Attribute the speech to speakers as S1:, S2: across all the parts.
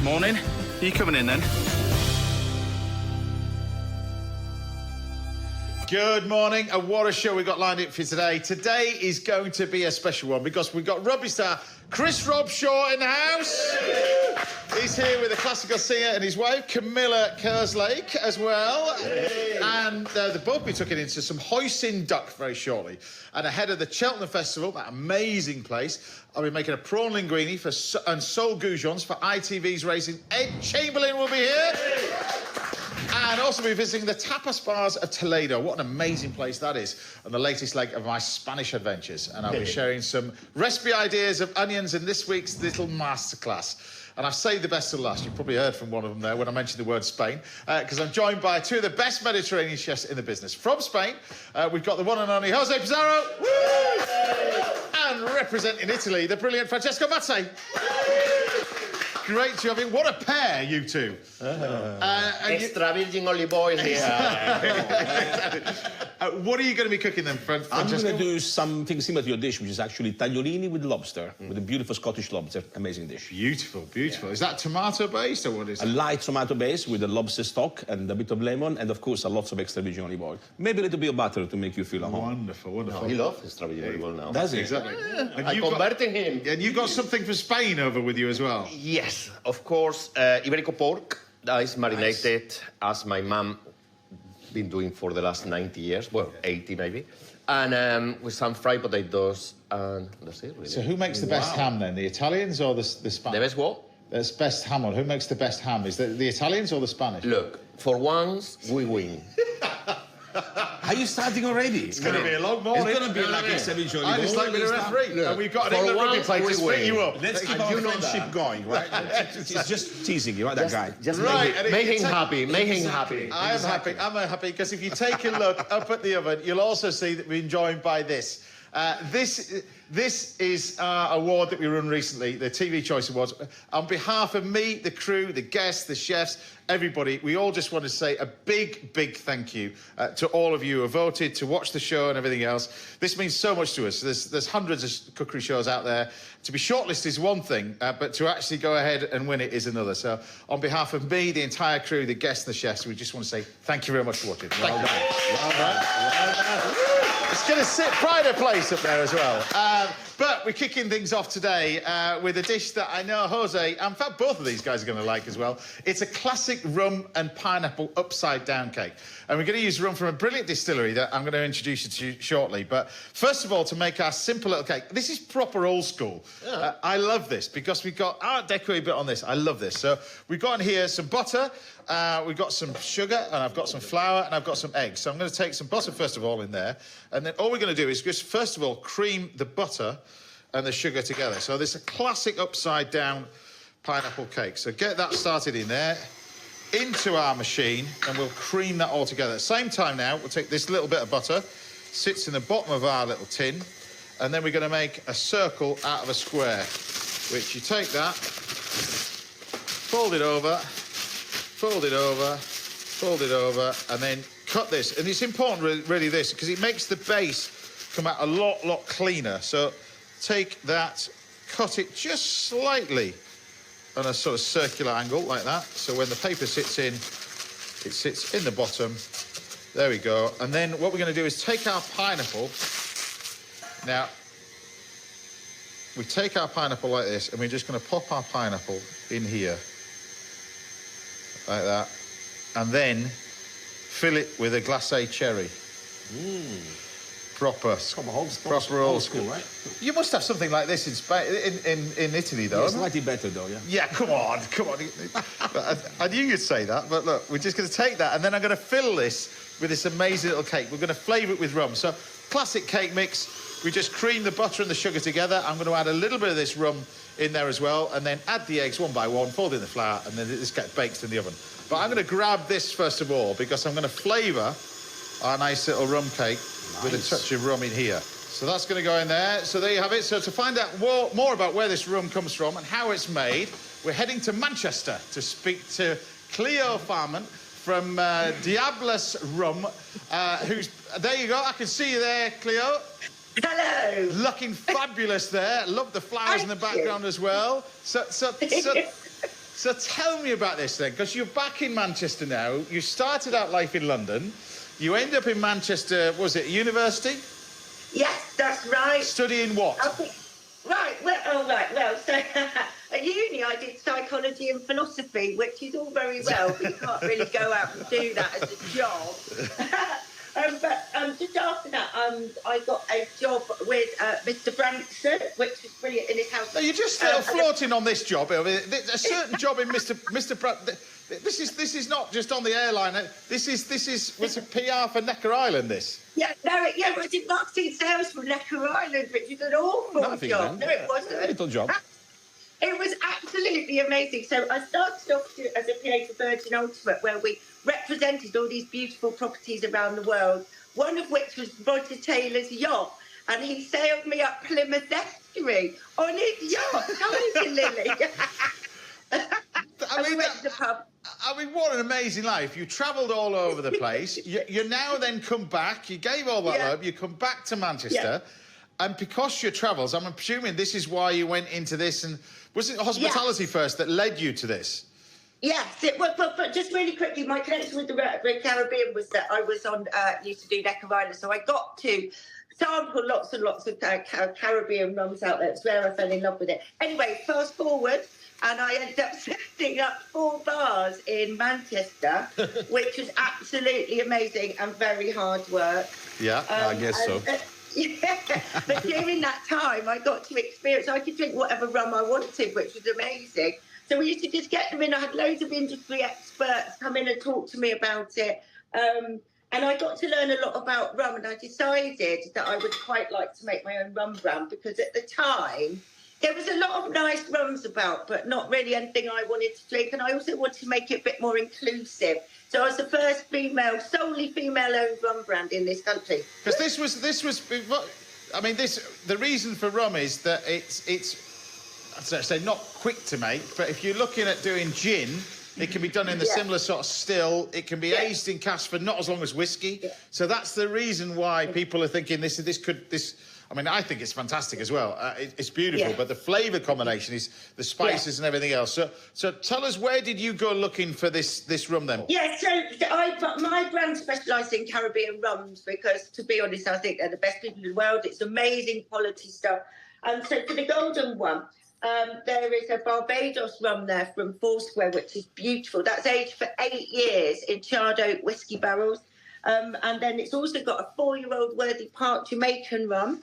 S1: Morning. Are you coming in then?
S2: Good morning, and what a show we've got lined up for you today. Today is going to be a special one because we've got rugby star Chris Robshaw in the house. He's here with a classical singer and his wife, Camilla Kerslake, as well. And they'll both be tucking into some hoisin duck very shortly. And ahead of the Cheltenham Festival, that amazing place, I'll be making a prawn linguine and sole goujons for ITV's racing. Ed Chamberlain will be here. And also be visiting the tapas bars of Toledo. What an amazing place that is. And the latest leg of my Spanish adventures. And I'll be sharing some recipe ideas of onions in this week's little masterclass. And I've saved the best till last. You've probably heard from one of them there when I mentioned the word Spain, because I'm joined by two of the best Mediterranean chefs in the business. From Spain, we've got the one and only Jose Pizarro. And representing Italy, the brilliant Francesco Mazzi. Great job. What a pair, you two.
S3: Extra virgin olive oil here.
S2: What are you going to be cooking then, Francesco?
S4: I'm going to do something similar to your dish, which is actually tagliolini with lobster, with a beautiful Scottish lobster. Amazing dish.
S2: Beautiful, beautiful. Yeah. Is that tomato-based or what is it?
S4: A light tomato base with a lobster stock and a bit of lemon, and of course, lots of extra virgin olive oil. Maybe a little bit of butter to make you feel at home.
S2: Wonderful, wonderful.
S3: No, he loves extra virgin olive oil now.
S4: Does he?
S2: Exactly.
S3: I'm converting him.
S2: And you've got something from Spain over with you as well.
S3: Yes, of course. Iberico pork that is marinated as my mum been doing for the last 90 years. Well, 80 maybe. And with some fried potatoes, and that's it, really.
S2: So who makes the best ham then? The Italians or the Spanish?
S3: The best what?
S2: The best ham on. Who makes the best ham? Is the Italians or the Spanish?
S3: Look, for once, we win.
S4: Are you starting already?
S2: It's going to be a long morning.
S4: It's going to be like extra virgin olive oil.
S2: I just like being a referee.
S3: Look,
S2: and we've got an
S3: for
S2: England rugby
S3: once,
S2: play to
S3: we
S2: split
S3: win.
S2: you up.
S4: Let's keep our friendship going, right? It's just teasing you, right, that guy?
S3: Just
S2: Right,
S3: make him happy. Make him happy.
S2: I am happy. I'm happy because if you take a look up at the oven, you'll also see that we're joined by this. This is our award that we run recently, the TV Choice Awards. On behalf of me, the crew, the guests, the chefs, everybody, we all just want to say a big, big thank you to all of you who have voted, to watch the show and everything else. This means so much to us. There's hundreds of cookery shows out there. To be shortlisted is one thing, but to actually go ahead and win it is another. So on behalf of me, the entire crew, the guests, the chefs, we just want to say thank you very much for watching. Well done. Well done. Well done. It's going to sit pride of place up there as well. But we're kicking things off today with a dish that I know Jose, and in fact both of these guys are going to like as well. It's a classic rum and pineapple upside-down cake. And we're going to use rum from a brilliant distillery that I'm going to introduce you to shortly. But first of all, to make our simple little cake, this is proper old school. Yeah. I love this because we've got Art Deco a bit on this. I love this. So we've got in here some butter, we've got some sugar, and I've got some flour, and I've got some eggs. So I'm going to take some butter, first of all, in there. And then all we're going to do is just, first of all, cream the butter and the sugar together. So this is a classic upside-down pineapple cake. So get that started in there, into our machine, and we'll cream that all together. At the same time now, we'll take this little bit of butter, sits in the bottom of our little tin, and then we're going to make a circle out of a square, which you take that, fold it over, fold it over, fold it over, and then cut this. And it's important, really, this, because it makes the base come out a lot cleaner. So take that, cut it just slightly on a sort of circular angle like that. So when the paper sits in, it sits in the bottom. There we go. And then what we're going to do is take our pineapple. Now, we take our pineapple like this, and we're just going to pop our pineapple in here. Like that. And then fill it with a glacé cherry. Proper old school, right? You must have something like this in Spain, in Italy, though.
S4: Yeah, slightly better, though, yeah.
S2: Yeah, come on. I knew you'd say that, but look, we're just going to take that, and then I'm going to fill this with this amazing little cake. We're going to flavour it with rum. So, classic cake mix. We just cream the butter and the sugar together. I'm going to add a little bit of this rum in there as well, and then add the eggs one by one, fold in the flour, and then this gets baked in the oven. But I'm going to grab this first of all, because I'm going to flavour our nice little rum cake with a touch of rum in here. So that's going to go in there. So there you have it. So to find out more about where this rum comes from and how it's made, we're heading to Manchester to speak to Cleo Farman from Diables Rum, who's... There you go. I can see you there, Cleo.
S5: Hello.
S2: Looking fabulous there. Love the flowers in the background as well. So So tell me about this then, because you're back in Manchester now. You started out life in London. You end up in Manchester, was it university?
S1: Yes, that's right.
S2: Studying what?
S1: Right, well, so at uni I did psychology and philosophy, which is all very well, but you can't really go out and do that as a job. But just after that, I got a job with Mr. Branson, which was brilliant in his house.
S2: No, you're just floating on this job. A certain job in Mr. This is not just on the airline. This is was it PR for Necker Island, this?
S1: Yeah, it was in marketing sales for Necker Island, which is an awful job. No, it wasn't.
S4: A little job.
S1: It was absolutely amazing. So I started off as a PA for Virgin Ultimate, where we represented all these beautiful properties around the world, one of which was Roger Taylor's yacht. And he sailed me up Plymouth Estuary on his yacht. Amazing, Lily. We went to the pub.
S2: I mean, what an amazing life. You travelled all over the place. You now then come back. You gave all that up. You come back to Manchester. Yeah. And because your travels, I'm assuming this is why you went into this. And was it hospitality first that led you to this?
S1: Yes, it was, but just really quickly, my connection with the Caribbean was that I was used to do Necker Island, so I got to sample lots and lots of Caribbean rums out there. It's where I fell in love with it. Anyway, fast forward, and I ended up setting up 4 bars in Manchester, which was absolutely amazing and very hard work.
S4: Yeah, I guess so.
S1: Yeah, but during that time, I got to experience, I could drink whatever rum I wanted, which was amazing. So we used to just get them in. I had loads of industry experts come in and talk to me about it. And I got to learn a lot about rum, and I decided that I would quite like to make my own rum brand, because at the time, there was a lot of nice rums about, but not really anything I wanted to drink. And I also wanted to make it a bit more inclusive. So I was the first solely female-owned rum brand in this country.
S2: Because this was, I mean, the reason for rum is that it's, I'd say not quick to make, but if you're looking at doing gin, it can be done in the similar sort of still. It can be aged in cask for not as long as whiskey. Yeah. So that's the reason why people are thinking this. I mean, I think it's fantastic as well. It's beautiful, but the flavour combination is the spices and everything else. So tell us, where did you go looking for this rum then?
S1: Yeah, so my brand specialises in Caribbean rums because, to be honest, I think they're the best people in the world. It's amazing quality stuff. And so for the golden one, there is a Barbados rum there from Foursquare, which is beautiful. That's aged for 8 years in charred oak whiskey barrels. And then it's also got a 4-year-old Worthy Park Jamaican rum.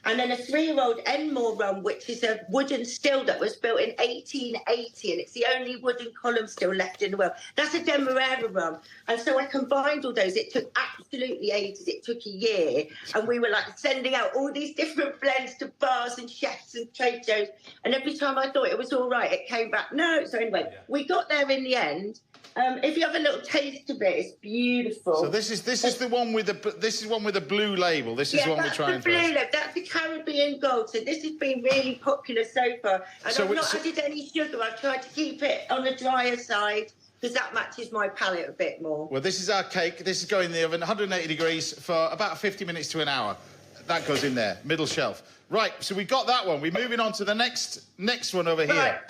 S1: And then a 3-year-old Enmore rum, which is a wooden still that was built in 1880, and it's the only wooden column still left in the world. That's a Demerara rum. And so I combined all those. It took absolutely ages. It took a year. And we were like sending out all these different blends to bars and chefs and trade shows. And every time I thought it was all right, it came back, no. So anyway, we got there in the end. If you have a little taste of it, it's beautiful.
S2: So this is the one with the blue label. This is one we're trying for.
S1: That's the Caribbean Gold. So this has been really popular so far. And I've not added any sugar. I've tried to keep it on the drier side, because that matches my palate a bit more.
S2: Well, this is our cake. This is going in the oven, 180 degrees for about 50 minutes to an hour. That goes in there, middle shelf. Right. So we got that one. We're moving on to the next one over here.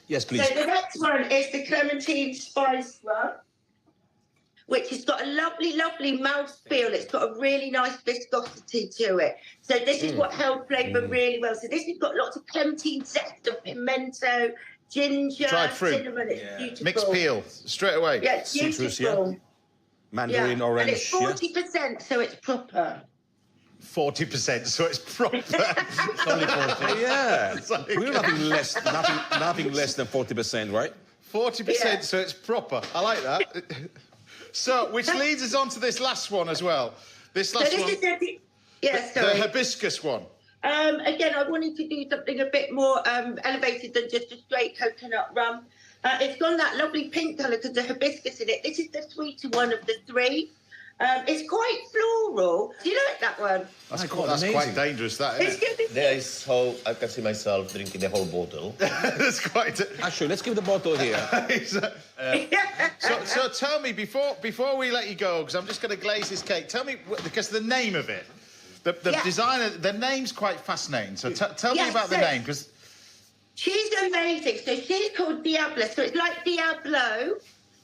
S4: Yes, please.
S1: So the next one is the Clementine Spice rum, which has got a lovely, lovely mouthfeel. It's got a really nice viscosity to it. So this is what held flavour really well. So this has got lots of clementine zest of pimento, ginger,
S2: dried fruit,
S1: cinnamon. It's beautiful.
S2: Mixed peel, straight away.
S1: Yeah, it's beautiful.
S4: Citrus, mandarin, orange.
S1: And it's 40%, so it's proper.
S2: 40%, so it's proper.
S4: Only 40. Yeah.
S2: Like,
S4: We're nothing less than 40%, right?
S2: 40%, so it's proper. I like that. So, which leads us on to this last one as well. This last one. The hibiscus one.
S1: Again, I wanted to do something a bit more elevated than just a straight coconut rum. It's got that lovely pink colour because the hibiscus in it. This is the sweeter one of the 3. It's quite floral. Do you like that one?
S2: That's quite dangerous, that, isn't it?
S3: There is how I can see myself drinking the whole bottle.
S2: That's quite...
S4: Actually, let's give the bottle here.
S2: So tell me, before we let you go, because I'm just going to glaze this cake, tell me, because the name of it, the designer, the name's quite fascinating. So tell me about the name, because...
S1: She's amazing. So she's called Diabla. So it's like Diablo,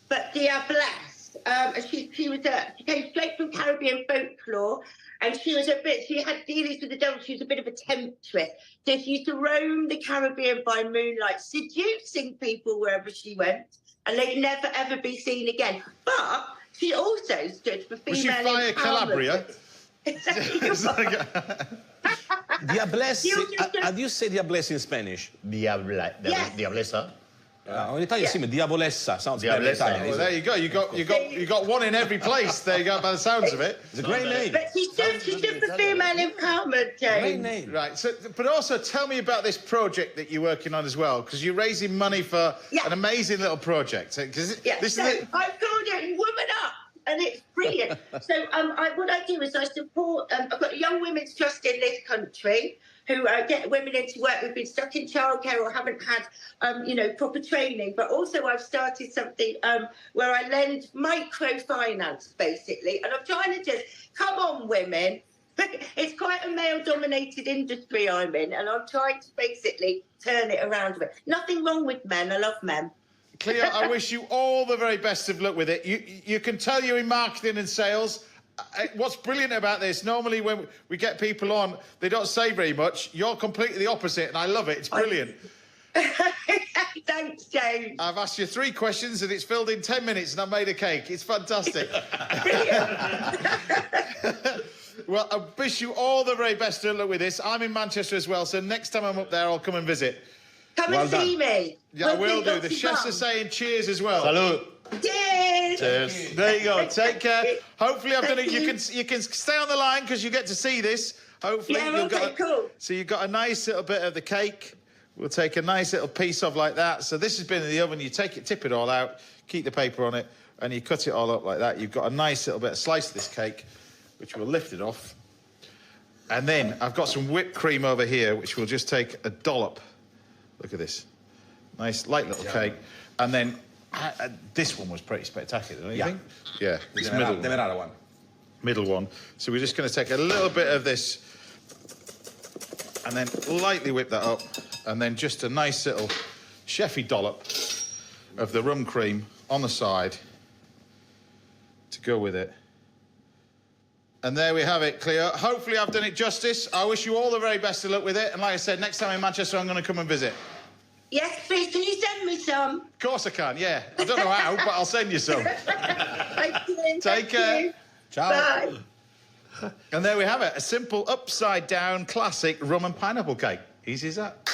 S1: but Diablesse. And she came straight from Caribbean folklore, and she had dealings with the devil. She was a bit of a temptress. So she used to roam the Caribbean by moonlight, seducing people wherever she went, and they'd never ever be seen again. But she also stood for female
S2: Was she Fire Calabria? It's like
S4: Diablesse. How do you say Diablesse in Spanish?
S3: Diablessa.
S4: In Italian, sì, Diabolessa sounds better in
S3: Diablessa.
S4: Italian.
S2: well, there you go. You got one in every place. There you go. By the sounds of it.
S4: It's a great name.
S1: But she stood for female empowerment, James.
S4: Great name.
S2: Right. So, but also tell me about this project that you're working on as well, because you're raising money for an amazing little project. Because this
S1: so
S2: is.
S1: I've called it Woman Up, and it's brilliant. So what I do is I support. I've got Young Women's Trust in this country, who get women into work who've been stuck in childcare or haven't had, proper training. But also I've started something where I lend microfinance, basically. And I'm trying to just, come on, women. It's quite a male-dominated industry I'm in, and I'm trying to basically turn it around a bit. Nothing wrong with men. I love men.
S2: Cleo, I wish you all the very best of luck with it. You can tell you're in marketing and sales. What's brilliant about this, normally when we get people on, they don't say very much. You're completely the opposite, and I love it. It's brilliant.
S1: Thanks, James.
S2: I've asked you 3 questions, and it's filled in 10 minutes, and I've made a cake. It's fantastic. Well, I wish you all the very best of luck with this. I'm in Manchester as well, so next time I'm up there, I'll come and visit.
S1: Come and see me.
S2: Yeah, I will do. The chefs are saying cheers as well.
S3: Salud.
S1: Cheers.
S3: Cheers.
S2: There you go. Take care. Hopefully, I've done it. You can stay on the line because you get to see this. Hopefully,
S1: cool.
S2: So you've got a nice little bit of the cake. We'll take a nice little piece of like that. So this has been in the oven. You take it, tip it all out, keep the paper on it, and you cut it all up like that. You've got a nice little bit of slice of this cake, which we'll lift it off. And then I've got some whipped cream over here, which we'll just take a dollop. Look at this. Nice, light little cake. And then this one was pretty spectacular, don't you think? Yeah, this
S4: The one.
S2: middle one. So we're just going to take a little bit of this and then lightly whip that up. And then just a nice little chefy dollop of the rum cream on the side to go with it. And there we have it, Cleo. Hopefully I've done it justice. I wish you all the very best of luck with it. And like I said, next time in Manchester, I'm going to come and visit.
S1: Yes, please. Can you send me some?
S2: Of course I can, yeah. I don't know how, but I'll send you some.
S1: Thank you.
S2: Take care.
S4: Ciao.
S1: Bye.
S2: And there we have it, a simple upside-down classic rum and pineapple cake. Easy as that.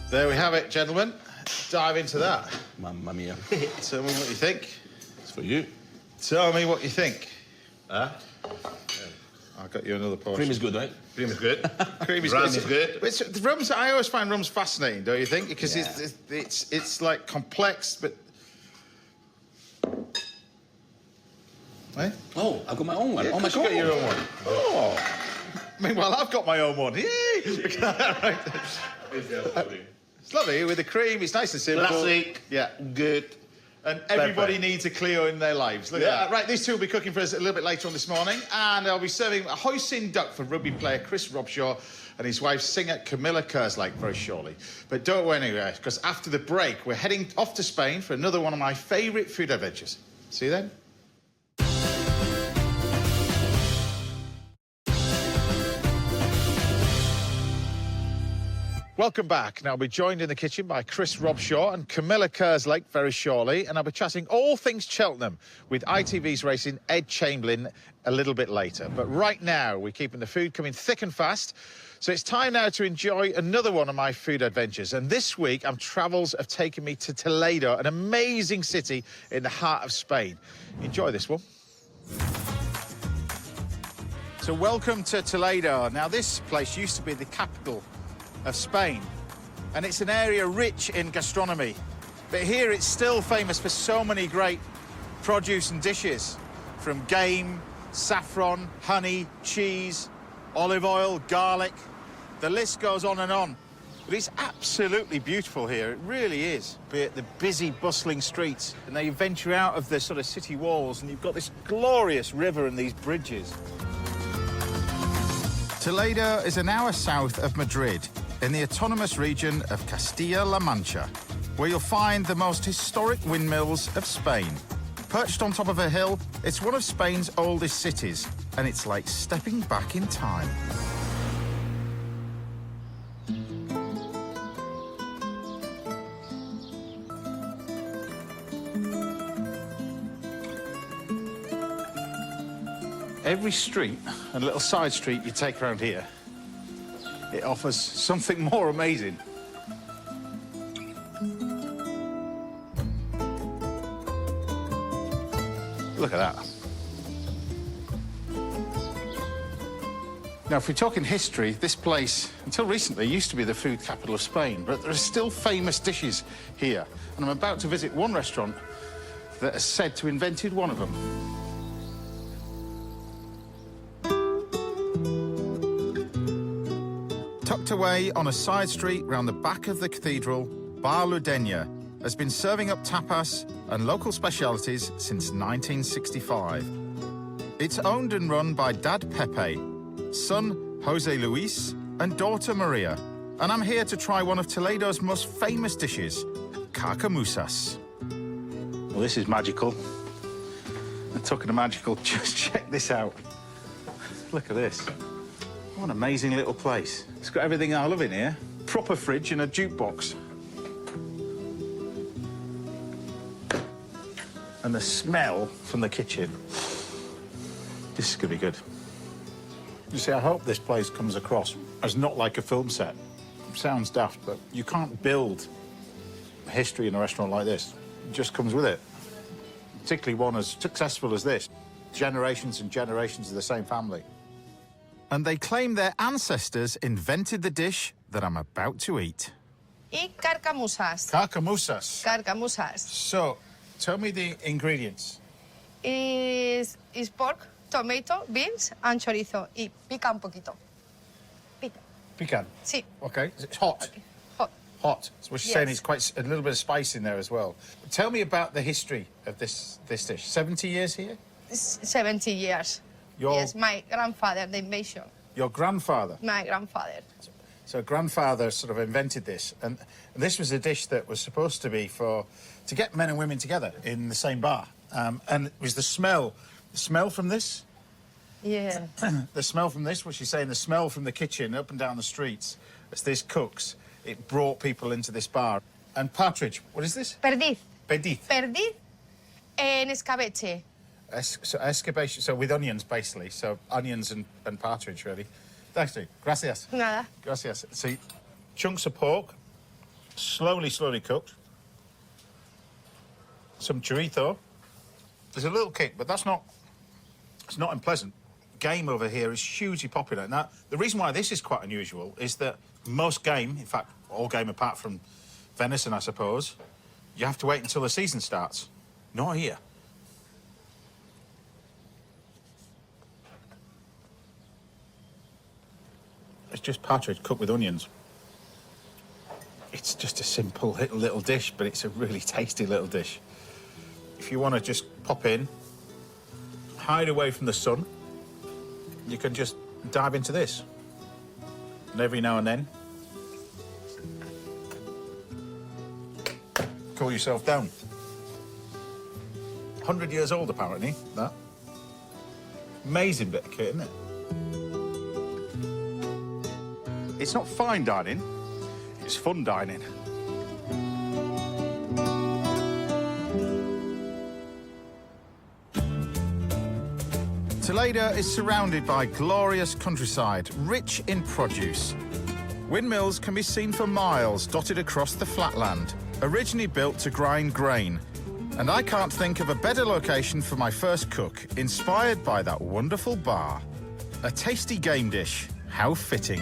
S2: There we have it, gentlemen. Dive into that.
S4: Mamma mia.
S2: Tell me what you think.
S4: It's for you.
S2: Tell me what you think.
S3: Huh?
S2: I got you another portion.
S4: Cream is good, right?
S3: Cream is good.
S2: Cream is
S3: Rum
S2: good.
S3: is good.
S2: The rums, I always find rums fascinating, don't you think? Because it's like complex, but. Eh?
S4: Oh, I've got my own one.
S2: Yeah,
S4: oh my
S2: of course
S4: God.
S2: you got your own one. Oh. Meanwhile, I've got my own one. Yay! It's lovely with the cream. It's nice and simple.
S3: Classic.
S2: Yeah.
S3: Good.
S2: And everybody
S3: Perfect.
S2: needs a Cleo in their lives. Look at that. Right, these two will be cooking for us a little bit later on this morning. And I'll be serving a hoisin duck for rugby player Chris Robshaw and his wife, singer Camilla Kerslake, very shortly. But don't go anywhere, because after the break, we're heading off to Spain for another one of my favourite food adventures. See you then. Welcome back. Now, I'll be joined in the kitchen by Chris Robshaw and Camilla Kerslake very shortly, and I'll be chatting all things Cheltenham with ITV's racing Ed Chamberlain a little bit later. But right now, we're keeping the food coming thick and fast, so it's time now to enjoy another one of my food adventures. And this week, travels have taken me to Toledo, an amazing city in the heart of Spain. Enjoy this one. So welcome to Toledo. Now, this place used to be the capital of Spain, and it's an area rich in gastronomy, but here it's still famous for so many great produce and dishes, from game, saffron, honey, cheese, olive oil, garlic. The list goes on and on. But it's absolutely beautiful here. It really is. Be it the busy, bustling streets, and then you venture out of the sort of city walls, and you've got this glorious river and these bridges. Toledo is an hour south of Madrid, in the autonomous region of Castilla-La Mancha, where you'll find the most historic windmills of Spain. Perched on top of a hill, it's one of Spain's oldest cities, and it's like stepping back in time. Every street and little side street you take around here, it offers something more amazing. Look at that. Now, if we're talking history, this place, until recently, used to be the food capital of Spain, but there are still famous dishes here. And I'm about to visit one restaurant that is said to have invented one of them. Tucked away on a side street round the back of the cathedral, Bar Ludena has been serving up tapas and local specialities since 1965. It's owned and run by Dad Pepe, son Jose Luis, and daughter Maria. And I'm here to try one of Toledo's most famous dishes, carcamusas. Well, this is magical. And talking of magical, just check this out. Look at this. What an amazing little place. It's got everything I love in here. Proper fridge and a jukebox. And the smell from the kitchen. This is going to be good. You see, I hope this place comes across as not like a film set. It sounds daft, but you can't build history in a restaurant like this. It just comes with it. Particularly one as successful as this. Generations and generations of the same family. And they claim their ancestors invented the dish that I'm about to eat.
S5: Y carcamusas.
S2: Carcamusas.
S5: Carcamusas.
S2: So, tell me the ingredients.
S5: Is pork, tomato, beans, and chorizo. Y pica un poquito. Pica.
S2: Pecan.
S5: Sí.
S2: Okay. It's hot.
S5: Okay. Hot.
S2: Hot. So what you're saying is quite a little bit of spice in there as well. Tell me about the history of this dish. 70 years here?
S5: 70 years. Yes, my grandfather, the invention.
S2: Your grandfather?
S5: My grandfather.
S2: So grandfather sort of invented this, and this was a dish that was supposed to be to get men and women together in the same bar. And it was the smell from this?
S5: Yeah.
S2: The smell from this, what she's saying, the smell from the kitchen up and down the streets, as this cooks, it brought people into this bar. And partridge, what is this?
S5: Perdiz.
S2: Perdiz.
S5: Perdiz en escabeche.
S2: So escabeche, so with onions, basically. So onions and partridge, really. Thanks, Steve. Gracias.
S5: Nada.
S2: Gracias. See, chunks of pork, slowly cooked. Some chorizo. There's a little kick, but it's not unpleasant. Game over here is hugely popular. Now, the reason why this is quite unusual is that most game, in fact, all game apart from venison, I suppose, you have to wait until the season starts. Not here. It's just partridge cooked with onions. It's just a simple little dish, but it's a really tasty little dish. If you want to just pop in, hide away from the sun, you can just dive into this. And every now and then, cool yourself down. 100 years old, apparently, that. Amazing bit of kit, isn't it? It's not fine dining, it's fun dining. Toledo is surrounded by glorious countryside, rich in produce. Windmills can be seen for miles dotted across the flatland, originally built to grind grain. And I can't think of a better location for my first cook, inspired by that wonderful bar. A tasty game dish, how fitting.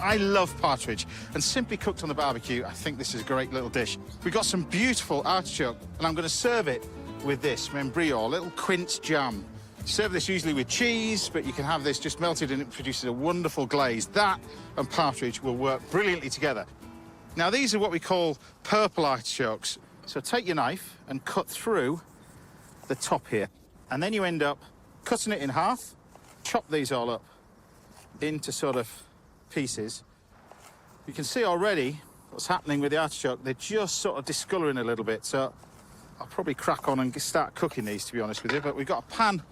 S2: I love partridge, and simply cooked on the barbecue, I think this is a great little dish. We've got some beautiful artichoke, and I'm going to serve it with this membrillo, a little quince jam.
S6: Serve this usually with cheese, but you can have this just melted and it produces a wonderful glaze. That and partridge will work brilliantly together. Now, these are what we call purple artichokes. So take your knife and cut through the top here. And then you end up cutting it in half, chop these all up into sort of pieces. You can see already what's happening with the artichoke. They're just sort of discolouring a little bit. So I'll probably crack on and start cooking these, to be honest with you. But we've got a pan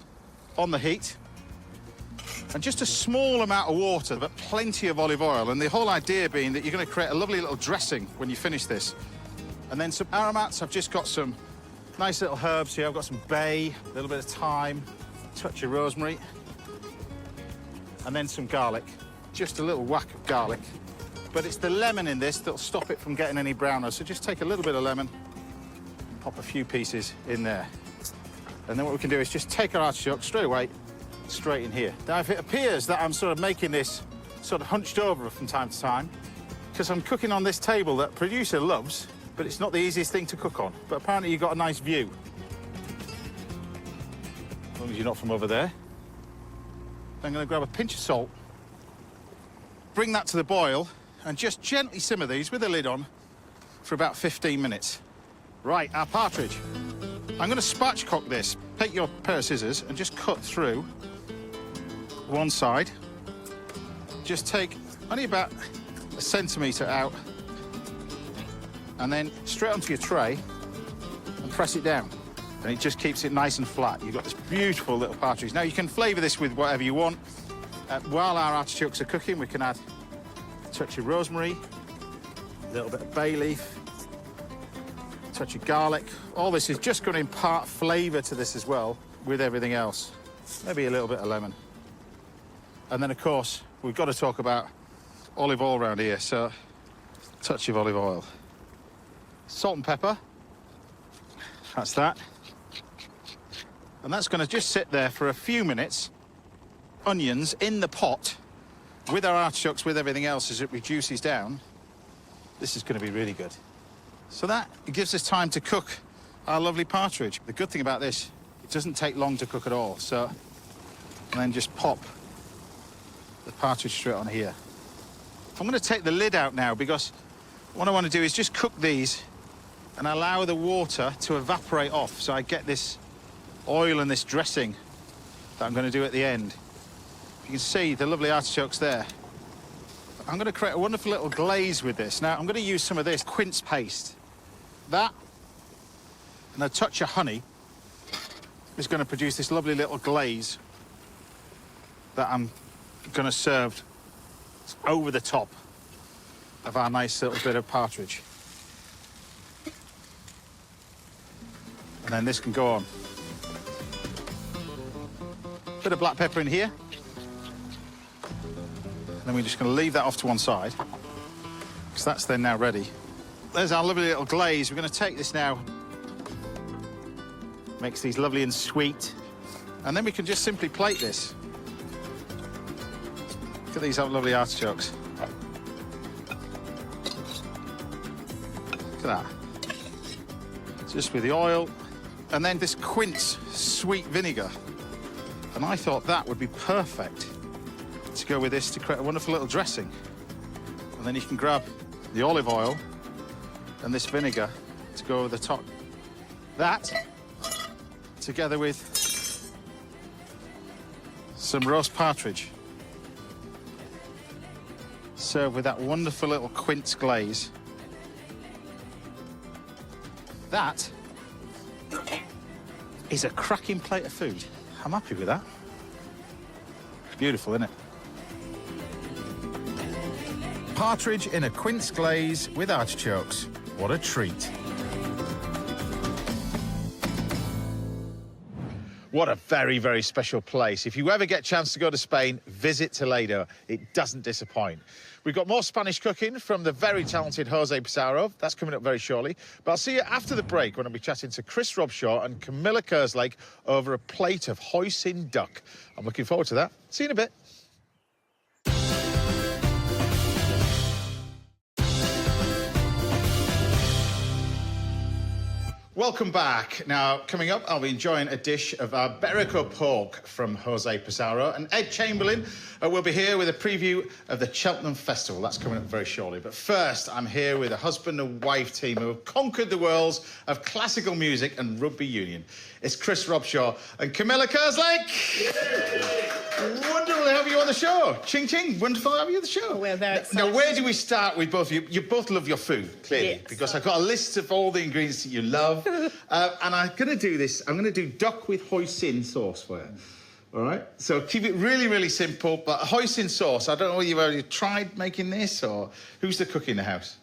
S6: on the heat and just a small amount of water, but plenty of olive oil. And the whole idea being that you're going to create a lovely little dressing when you finish this. And then some aromats. I've just got some nice little herbs here. I've got some bay, a little bit of thyme, a touch of rosemary, and then some garlic. Just a little whack of garlic. But it's the lemon in this that'll stop it from getting any browner. So just take a little bit of lemon, pop a few pieces in there. And then what we can do is just take our artichoke straight away, straight in here. Now, if it appears that I'm sort of making this sort of hunched over from time to time, because I'm cooking on this table that producer loves, but it's not the easiest thing to cook on. But apparently you've got a nice view. As long as you're not from over there. I'm going to grab a pinch of salt, bring that to the boil, and just gently simmer these with the lid on for about 15 minutes. Right, our partridge. I'm going to spatchcock this. Take your pair of scissors and just cut through one side. Just take only about a centimetre out, and then straight onto your tray and press it down. And it just keeps it nice and flat. You've got this beautiful little partridge. Now, you can flavour this with whatever you want. While our artichokes are cooking, we can add a touch of rosemary, a little bit of bay leaf, a touch of garlic. All this is just going to impart flavour to this as well with everything else. Maybe a little bit of lemon. And then, of course, we've got to talk about olive oil around here, so a touch of olive oil. Salt and pepper. That's that. And that's going to just sit there for a few minutes. Onions in the pot with our artichokes, with everything else as it reduces down. This is going to be really good. So that it gives us time to cook our lovely partridge. The good thing about this, it doesn't take long to cook at all. So, and then just pop the partridge straight on here. I'm going to take the lid out now because what I want to do is just cook these and allow the water to evaporate off, so I get this oil and this dressing that I'm going to do at the end. You can see the lovely artichokes there. I'm going to create a wonderful little glaze with this. Now, I'm going to use some of this quince paste. That and a touch of honey is going to produce this lovely little glaze that I'm going to serve over the top of our nice little bit of partridge. And then this can go on. Bit of black pepper in here. And then we're just going to leave that off to one side, because that's then now ready. There's our lovely little glaze. We're going to take this now. Makes these lovely and sweet. And then we can just simply plate this. Look at these lovely artichokes. Look at that. Just with the oil. And then this quince sweet vinegar. And I thought that would be perfect to go with this to create a wonderful little dressing. And then you can grab the olive oil and this vinegar to go over the top. That, together with some roast partridge, served with that wonderful little quince glaze. That is a cracking plate of food. I'm happy with that. Beautiful, isn't it? Partridge in a quince glaze with artichokes. What a treat. What a very, very special place. If you ever get a chance to go to Spain, visit Toledo. It doesn't disappoint. We've got more Spanish cooking from the very talented Jose Pizarro. That's coming up very shortly. But I'll see you after the break when I'll be chatting to Chris Robshaw and Camilla Kerslake over a plate of hoisin duck. I'm looking forward to that. See you in a bit.
S2: Welcome back. Now, coming up, I'll be enjoying a dish of Iberico pork from Jose Pizarro, and Ed Chamberlain will be here with a preview of the Cheltenham Festival. That's coming up very shortly. But first, I'm here with a husband and wife team who have conquered the worlds of classical music and rugby union. It's Chris Robshaw and Camilla Kerslake. Wonderful to have you on the show. Ching ching, wonderful to have you on the show.
S7: We're very excited.
S2: Now, where do we start with both of you? You both love your food, clearly,
S7: Yes.
S2: because I've got a list of all the ingredients that you love. And I'm going to do this. I'm going to do duck with hoisin sauce for you. All right? So keep it really, really simple. But hoisin sauce, I don't know whether you've already tried making this or who's the cook in the house?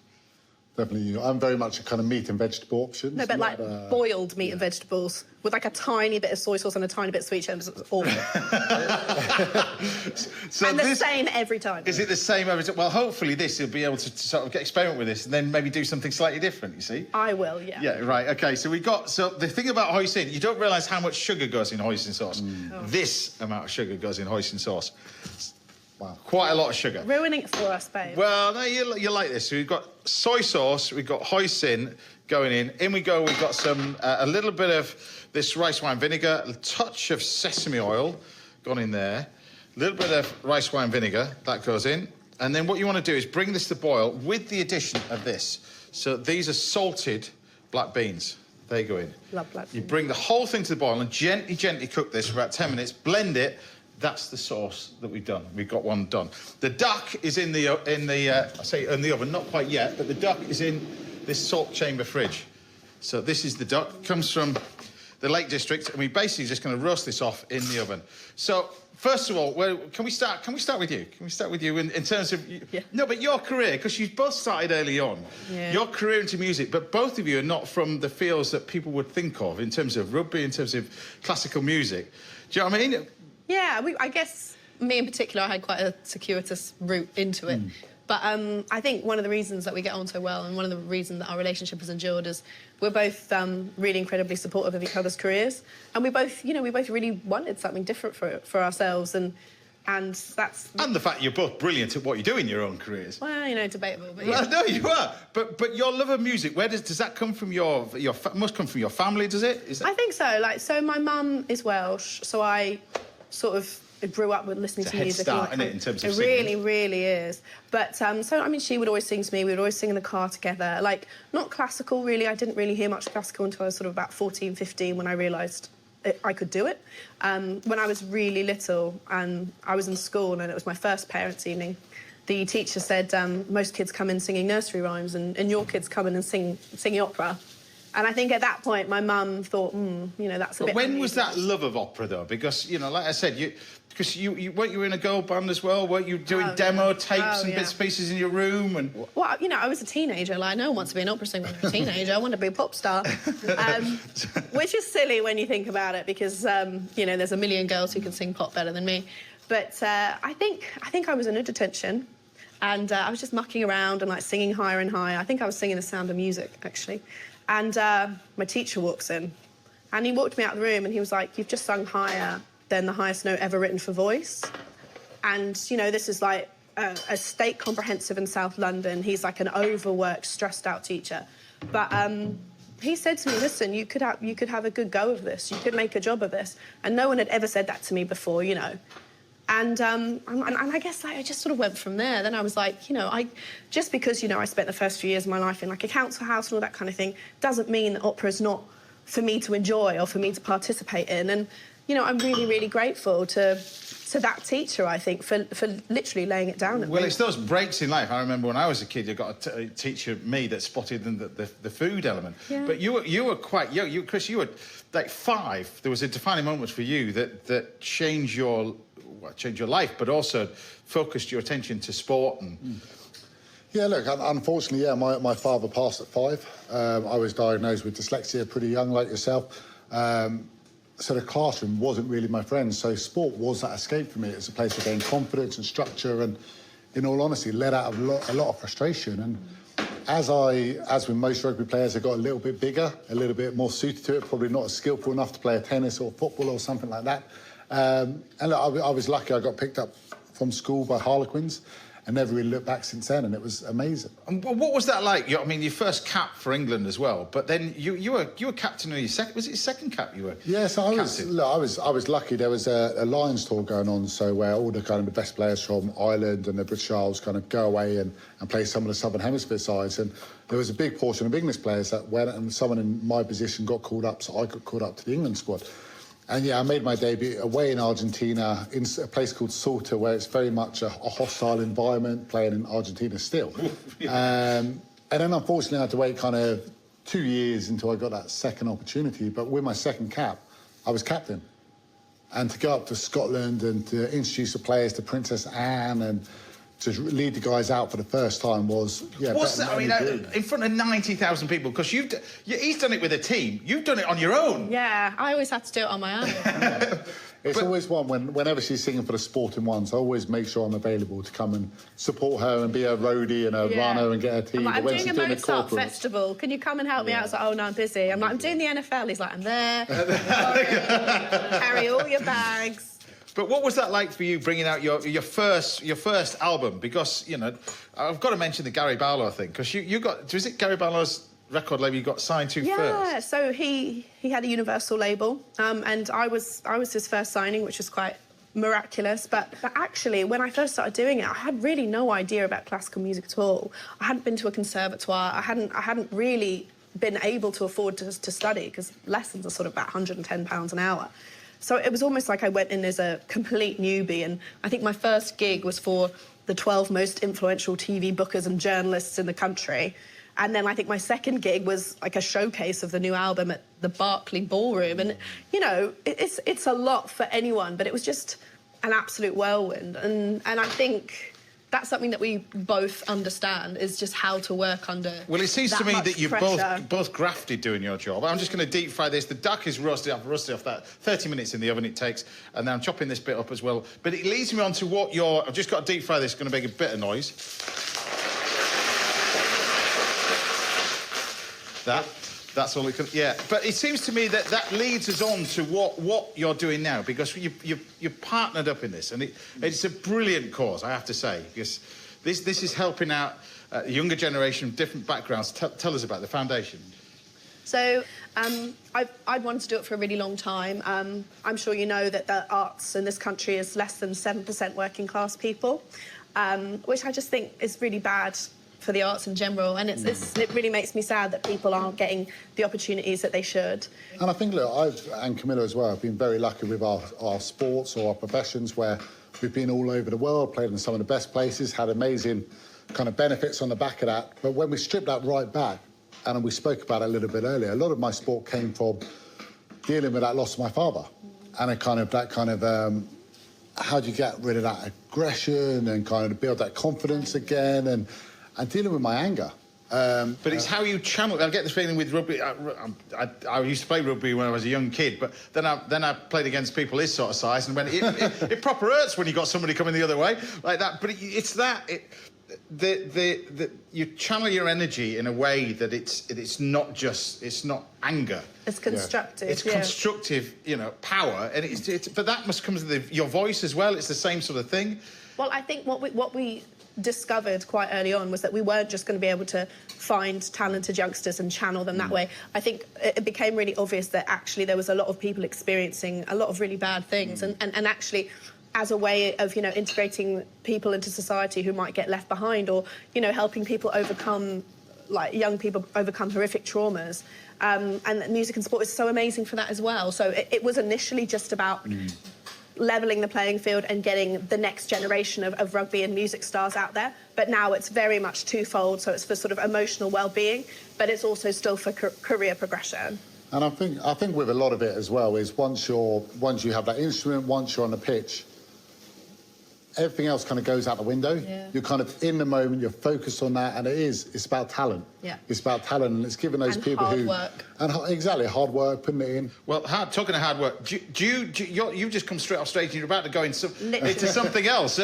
S8: Definitely you. I'm very much a kind of meat and vegetable option.
S7: No, but like boiled meat and vegetables with like a tiny bit of soy sauce and a tiny bit of sweet chili. It's awful.
S2: So
S7: And the same every time.
S2: Is it the same every time? Well, hopefully this, you'll be able to sort of experiment with this and then maybe do something slightly different, you see?
S7: I will, yeah.
S2: Yeah, right, OK. So the thing about hoisin, you don't realise how much sugar goes in hoisin sauce. This amount of sugar goes in hoisin sauce. Wow, quite a lot of sugar.
S7: Ruining it for us, babe.
S2: Well, no, you like this. So we've got soy sauce, we've got hoisin going in. In we go, we've got some, a little bit of this rice wine vinegar, a touch of sesame oil gone in there, a little bit of rice wine vinegar, that goes in. And then what you want to do is bring this to boil with the addition of this. So these are salted black beans. They go in.
S7: Love black
S2: You
S7: beans.
S2: bring the whole thing to the boil and gently cook this for about 10 minutes, blend it. That's the sauce that we've done. We've got one done. The duck is in the oven, not quite yet, but the duck is in this salt chamber fridge. So this is the duck, comes from the Lake District, and we basically just going to roast this off in the oven. So first of all, can we start with you? Can we start with you in terms of no, but your career, because you both started early on.
S7: Yeah.
S2: Your career into music, but both of you are not from the fields that people would think of in terms of rugby, in terms of classical music. Do you know what I mean?
S7: Yeah, I guess me in particular, I had quite a circuitous route into it. But I think one of the reasons that we get on so well and one of the reasons that our relationship has endured is we're both really incredibly supportive of each other's careers. And we both really wanted something different for ourselves. And that's...
S2: And the fact you're both brilliant at what you do in your own careers.
S7: Well, debatable, but
S2: Well, no, you are. But your love of music, where does that come from? Must come from your family, does it?
S7: I think so. So my mum is Welsh, so I sort of grew up with listening
S2: It's a
S7: to
S2: head
S7: music.
S2: start, isn't it, in terms of
S7: it
S2: singing?
S7: really, really is. But she would always sing to me. We would always sing in the car together. Like, not classical, really. I didn't really hear much classical until I was sort of about 14, 15 when I realised I could do it. When I was really little, I was in school and it was my first parents' evening. The teacher said, most kids come in singing nursery rhymes and your kids come in and singing opera. And I think at that point, my mum thought, that's a bit...
S2: But when was that love of opera, though? Because, like I said, weren't you in a girl band as well? Weren't you doing demo tapes and bits and pieces in your room? And
S7: Well, I was a teenager. Like, no one wants to be an opera singer when you're a teenager. I want to be a pop star. Which is silly when you think about it, because, there's a million girls who can sing pop better than me. But I think I was in a detention. And I was just mucking around and, like, singing higher and higher. I think I was singing The Sound of Music, actually. And my teacher walks in. And he walked me out of the room and he was like, you've just sung higher than the highest note ever written for voice. And, this is like a state comprehensive in South London. He's like an overworked, stressed out teacher. But he said to me, listen, you could have a good go of this. You could make a job of this. And no one had ever said that to me before, And I guess I just sort of went from there. Then I was like, just because, I spent the first few years of my life in like a council house and all that kind of thing, doesn't mean that opera is not for me to enjoy or for me to participate in. And, I'm really, really grateful to that teacher, I think, for literally laying it down at me.
S2: well, it's those breaks in life. I remember when I was a kid, you got a teacher, that spotted the food element.
S7: Yeah.
S2: But you were quite young. Chris, you were like 5. There was a defining moment for you that changed your life, but also focused your attention to sport and...
S8: Yeah, look, unfortunately, my father passed at 5. I was diagnosed with dyslexia pretty young, like yourself. So the classroom wasn't really my friend. So sport was that escape for me. It's a place to gain confidence and structure and, in all honesty, let out a lot of frustration. And as with most rugby players, I got a little bit bigger, a little bit more suited to it, probably not as skillful enough to play a tennis or football or something like that. And look, I was lucky I got picked up from school by Harlequins and never really looked back since then, and it was amazing.
S6: And what was that like? I mean, your first cap for England as well, but then you were captain of your second. Was it your second cap? You were.
S8: Yeah, so I was lucky. There was a Lions tour going on, so where all the kind of the best players from Ireland and the British Isles kind of go away and play some of the Southern Hemisphere sides, and there was a big portion of English players that went, and someone in my position got called up, so I got called up to the England squad. And yeah, I made my debut away in Argentina in a place called Salta, where it's very much a hostile environment, playing in Argentina still. And then unfortunately I had to wait kind of 2 years until I got that second opportunity. But with my second cap, I was captain. And to go up to Scotland and to introduce the players to Princess Anne and to lead the guys out for the first time was, yeah.
S6: What's that? I mean, in front of 90,000 people, because he's done it with a team. You've done it on your own.
S7: Yeah, I always had to do it on my own.
S8: It's always one whenever she's singing for the Sporting Ones, I always make sure I'm available to come and support her and be a roadie and a runner and get her team.
S7: I'm doing a Mozart festival. Can you come and help me out? It's like, oh no, I'm busy. I'm like, I'm doing the NFL. He's like, I'm there. Carry all your bags.
S6: But what was that like for you, bringing out your first album? Because, you know, I've got to mention the Gary Barlow thing, because you got, was it Gary Barlow's record label you got signed to first?
S7: Yeah, so he had a Universal label, and I was his first signing, which was quite miraculous. But actually, when I first started doing it, I had really no idea about classical music at all. I hadn't been to a conservatoire. I hadn't really been able to afford to study, because lessons are sort of about £110 an hour. So it was almost like I went in as a complete newbie, and I think my first gig was for the 12 most influential TV bookers and journalists in the country. And then I think my second gig was like a showcase of the new album at the Barclay Ballroom. And, you know, it's a lot for anyone, but it was just an absolute whirlwind. And I think that's something that we both understand, is just how to work under. Well,
S6: it seems to me that you've
S7: pressure.
S6: both grafted doing your job. I'm just going to deep fry this. The duck is rusty off that. 30 minutes in the oven it takes, and then I'm chopping this bit up as well. But it leads me on to what I've just got to deep fry this. It's going to make a bit of noise. That's all it can. Yeah, but it seems to me that leads us on to what you're doing now, because you're partnered up in this, and it's a brilliant cause, I have to say, because this is helping out a younger generation, different backgrounds. Tell us about the foundation.
S7: So I'd wanted to do it for a really long time. I'm sure you know that the arts in this country is less than 7% working class people, which I just think is really bad for the arts in general, and it really makes me sad that people aren't getting the opportunities that they should. And
S8: I think, look, and Camilla as well, have been very lucky with our sports or our professions, where we've been all over the world, played in some of the best places, had amazing kind of benefits on the back of that. But when we strip that right back, and we spoke about it a little bit earlier, a lot of my sport came from dealing with that loss of my father, and how do you get rid of that aggression and kind of build that confidence again, and dealing with my anger.
S6: But it's how you channel. I get this feeling with rugby. I used to play rugby when I was a young kid, but then I played against people his sort of size, and when it proper hurts when you got somebody coming the other way like that. But you channel your energy in a way that it's not anger.
S7: It's constructive.
S6: It's constructive, power, and but that must come with your voice as well. It's the same sort of thing.
S7: Well, I think what we discovered quite early on was that we weren't just going to be able to find talented youngsters and channel them that way. I think it became really obvious that actually there was a lot of people experiencing a lot of really bad things, and actually as a way of integrating people into society who might get left behind, or helping people overcome, like young people overcome horrific traumas, and music and sport is so amazing for that as well. So it was initially just about levelling the playing field and getting the next generation of rugby and music stars out there. But now it's very much twofold, so it's for sort of emotional well-being, but it's also still for career progression.
S8: And I think with a lot of it as well is once you have that instrument, once you're on the pitch, everything else kind of goes out the window. Yeah. You're kind of in the moment, you're focused on that, and it's about talent.
S7: Yeah.
S8: It's about talent, and it's giving those people
S7: hard work.
S8: Exactly, hard work, putting it in.
S6: Well, talking of hard work, you've just come straight off stage and you're about to go into something else.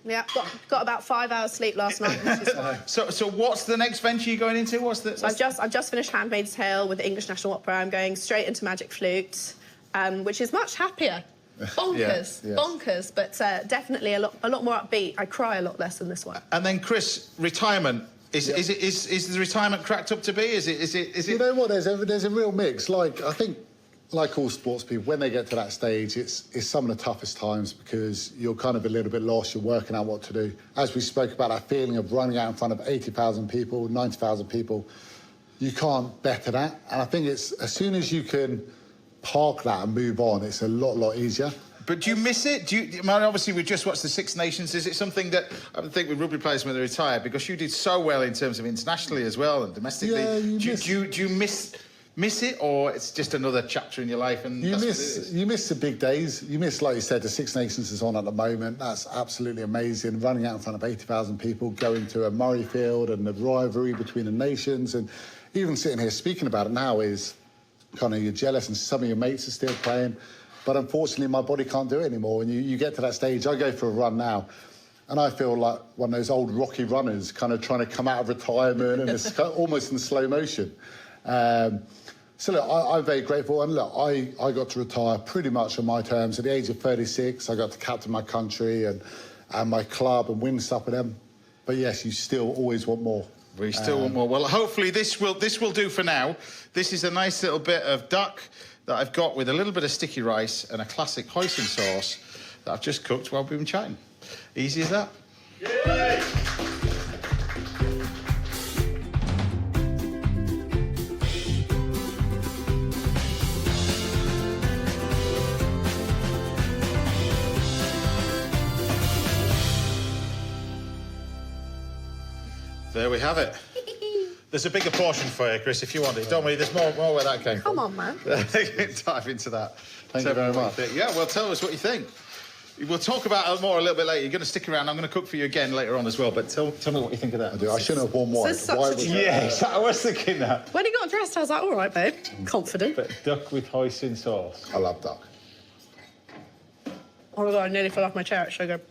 S7: Yeah, got about 5 hours sleep last night, which is fine.
S6: So what's the next venture you're going into?
S7: I've just finished Handmaid's Tale with the English National Opera. I'm going straight into Magic Flute, which is much happier Bonkers,
S2: Yeah, yes.
S7: bonkers, but definitely a lot more upbeat. I cry a lot less than this one.
S2: And then, Chris, retirement. Is the retirement cracked up to be? Is it?
S8: You know what? There's a real mix. Like, I think, like all sports people, when they get to that stage, it's some of the toughest times because you're kind of a little bit lost. You're working out what to do. As we spoke about, that feeling of running out in front of 80,000 people, 90,000 people, you can't better that. And I think it's as soon as you can park that and move on, it's a lot easier.
S2: But do you miss it? Obviously, we just watched the Six Nations. Is it something that I would think with rugby players when they retire, because you did so well in terms of internationally as well and domestically?
S8: Yeah,
S2: do you miss it, or it's just another chapter in your life? And
S8: you miss the big days. You miss, like you said, the Six Nations is on at the moment. That's absolutely amazing. Running out in front of 80,000 people, going to a Murrayfield and the rivalry between the nations, and even sitting here speaking about it now is kind of you're jealous, and some of your mates are still playing. But unfortunately, my body can't do it anymore. And you get to that stage, I go for a run now, and I feel like one of those old Rocky runners kind of trying to come out of retirement, and it's almost in slow motion. So, look, I'm very grateful. And, look, I got to retire pretty much on my terms. At the age of 36, I got to captain my country and my club and win stuff with them. But, yes, you still always want more.
S2: We still want more. Well, hopefully this will do for now. This is a nice little bit of duck that I've got with a little bit of sticky rice and a classic hoisin sauce that I've just cooked while we've been chatting. Easy as that. Yay! There we have it. There's a bigger portion for you, Chris, if you want it. Don't worry, there's more where that came from.
S7: Come on, man.
S2: Dive into that.
S8: Thank you very much.
S2: Yeah, well, tell us what you think. We'll talk about it more a little bit later. You're going to stick around. I'm going to cook for you again later on as well, but tell me what you think of that.
S8: I shouldn't have worn white.
S7: So
S8: Why was that?
S2: Yes, I was thinking that.
S7: When he got dressed, I was like, all right, babe. Confident.
S2: But duck with hoisin sauce.
S8: I love duck.
S7: Oh my God, I nearly fell off my chair at sugar.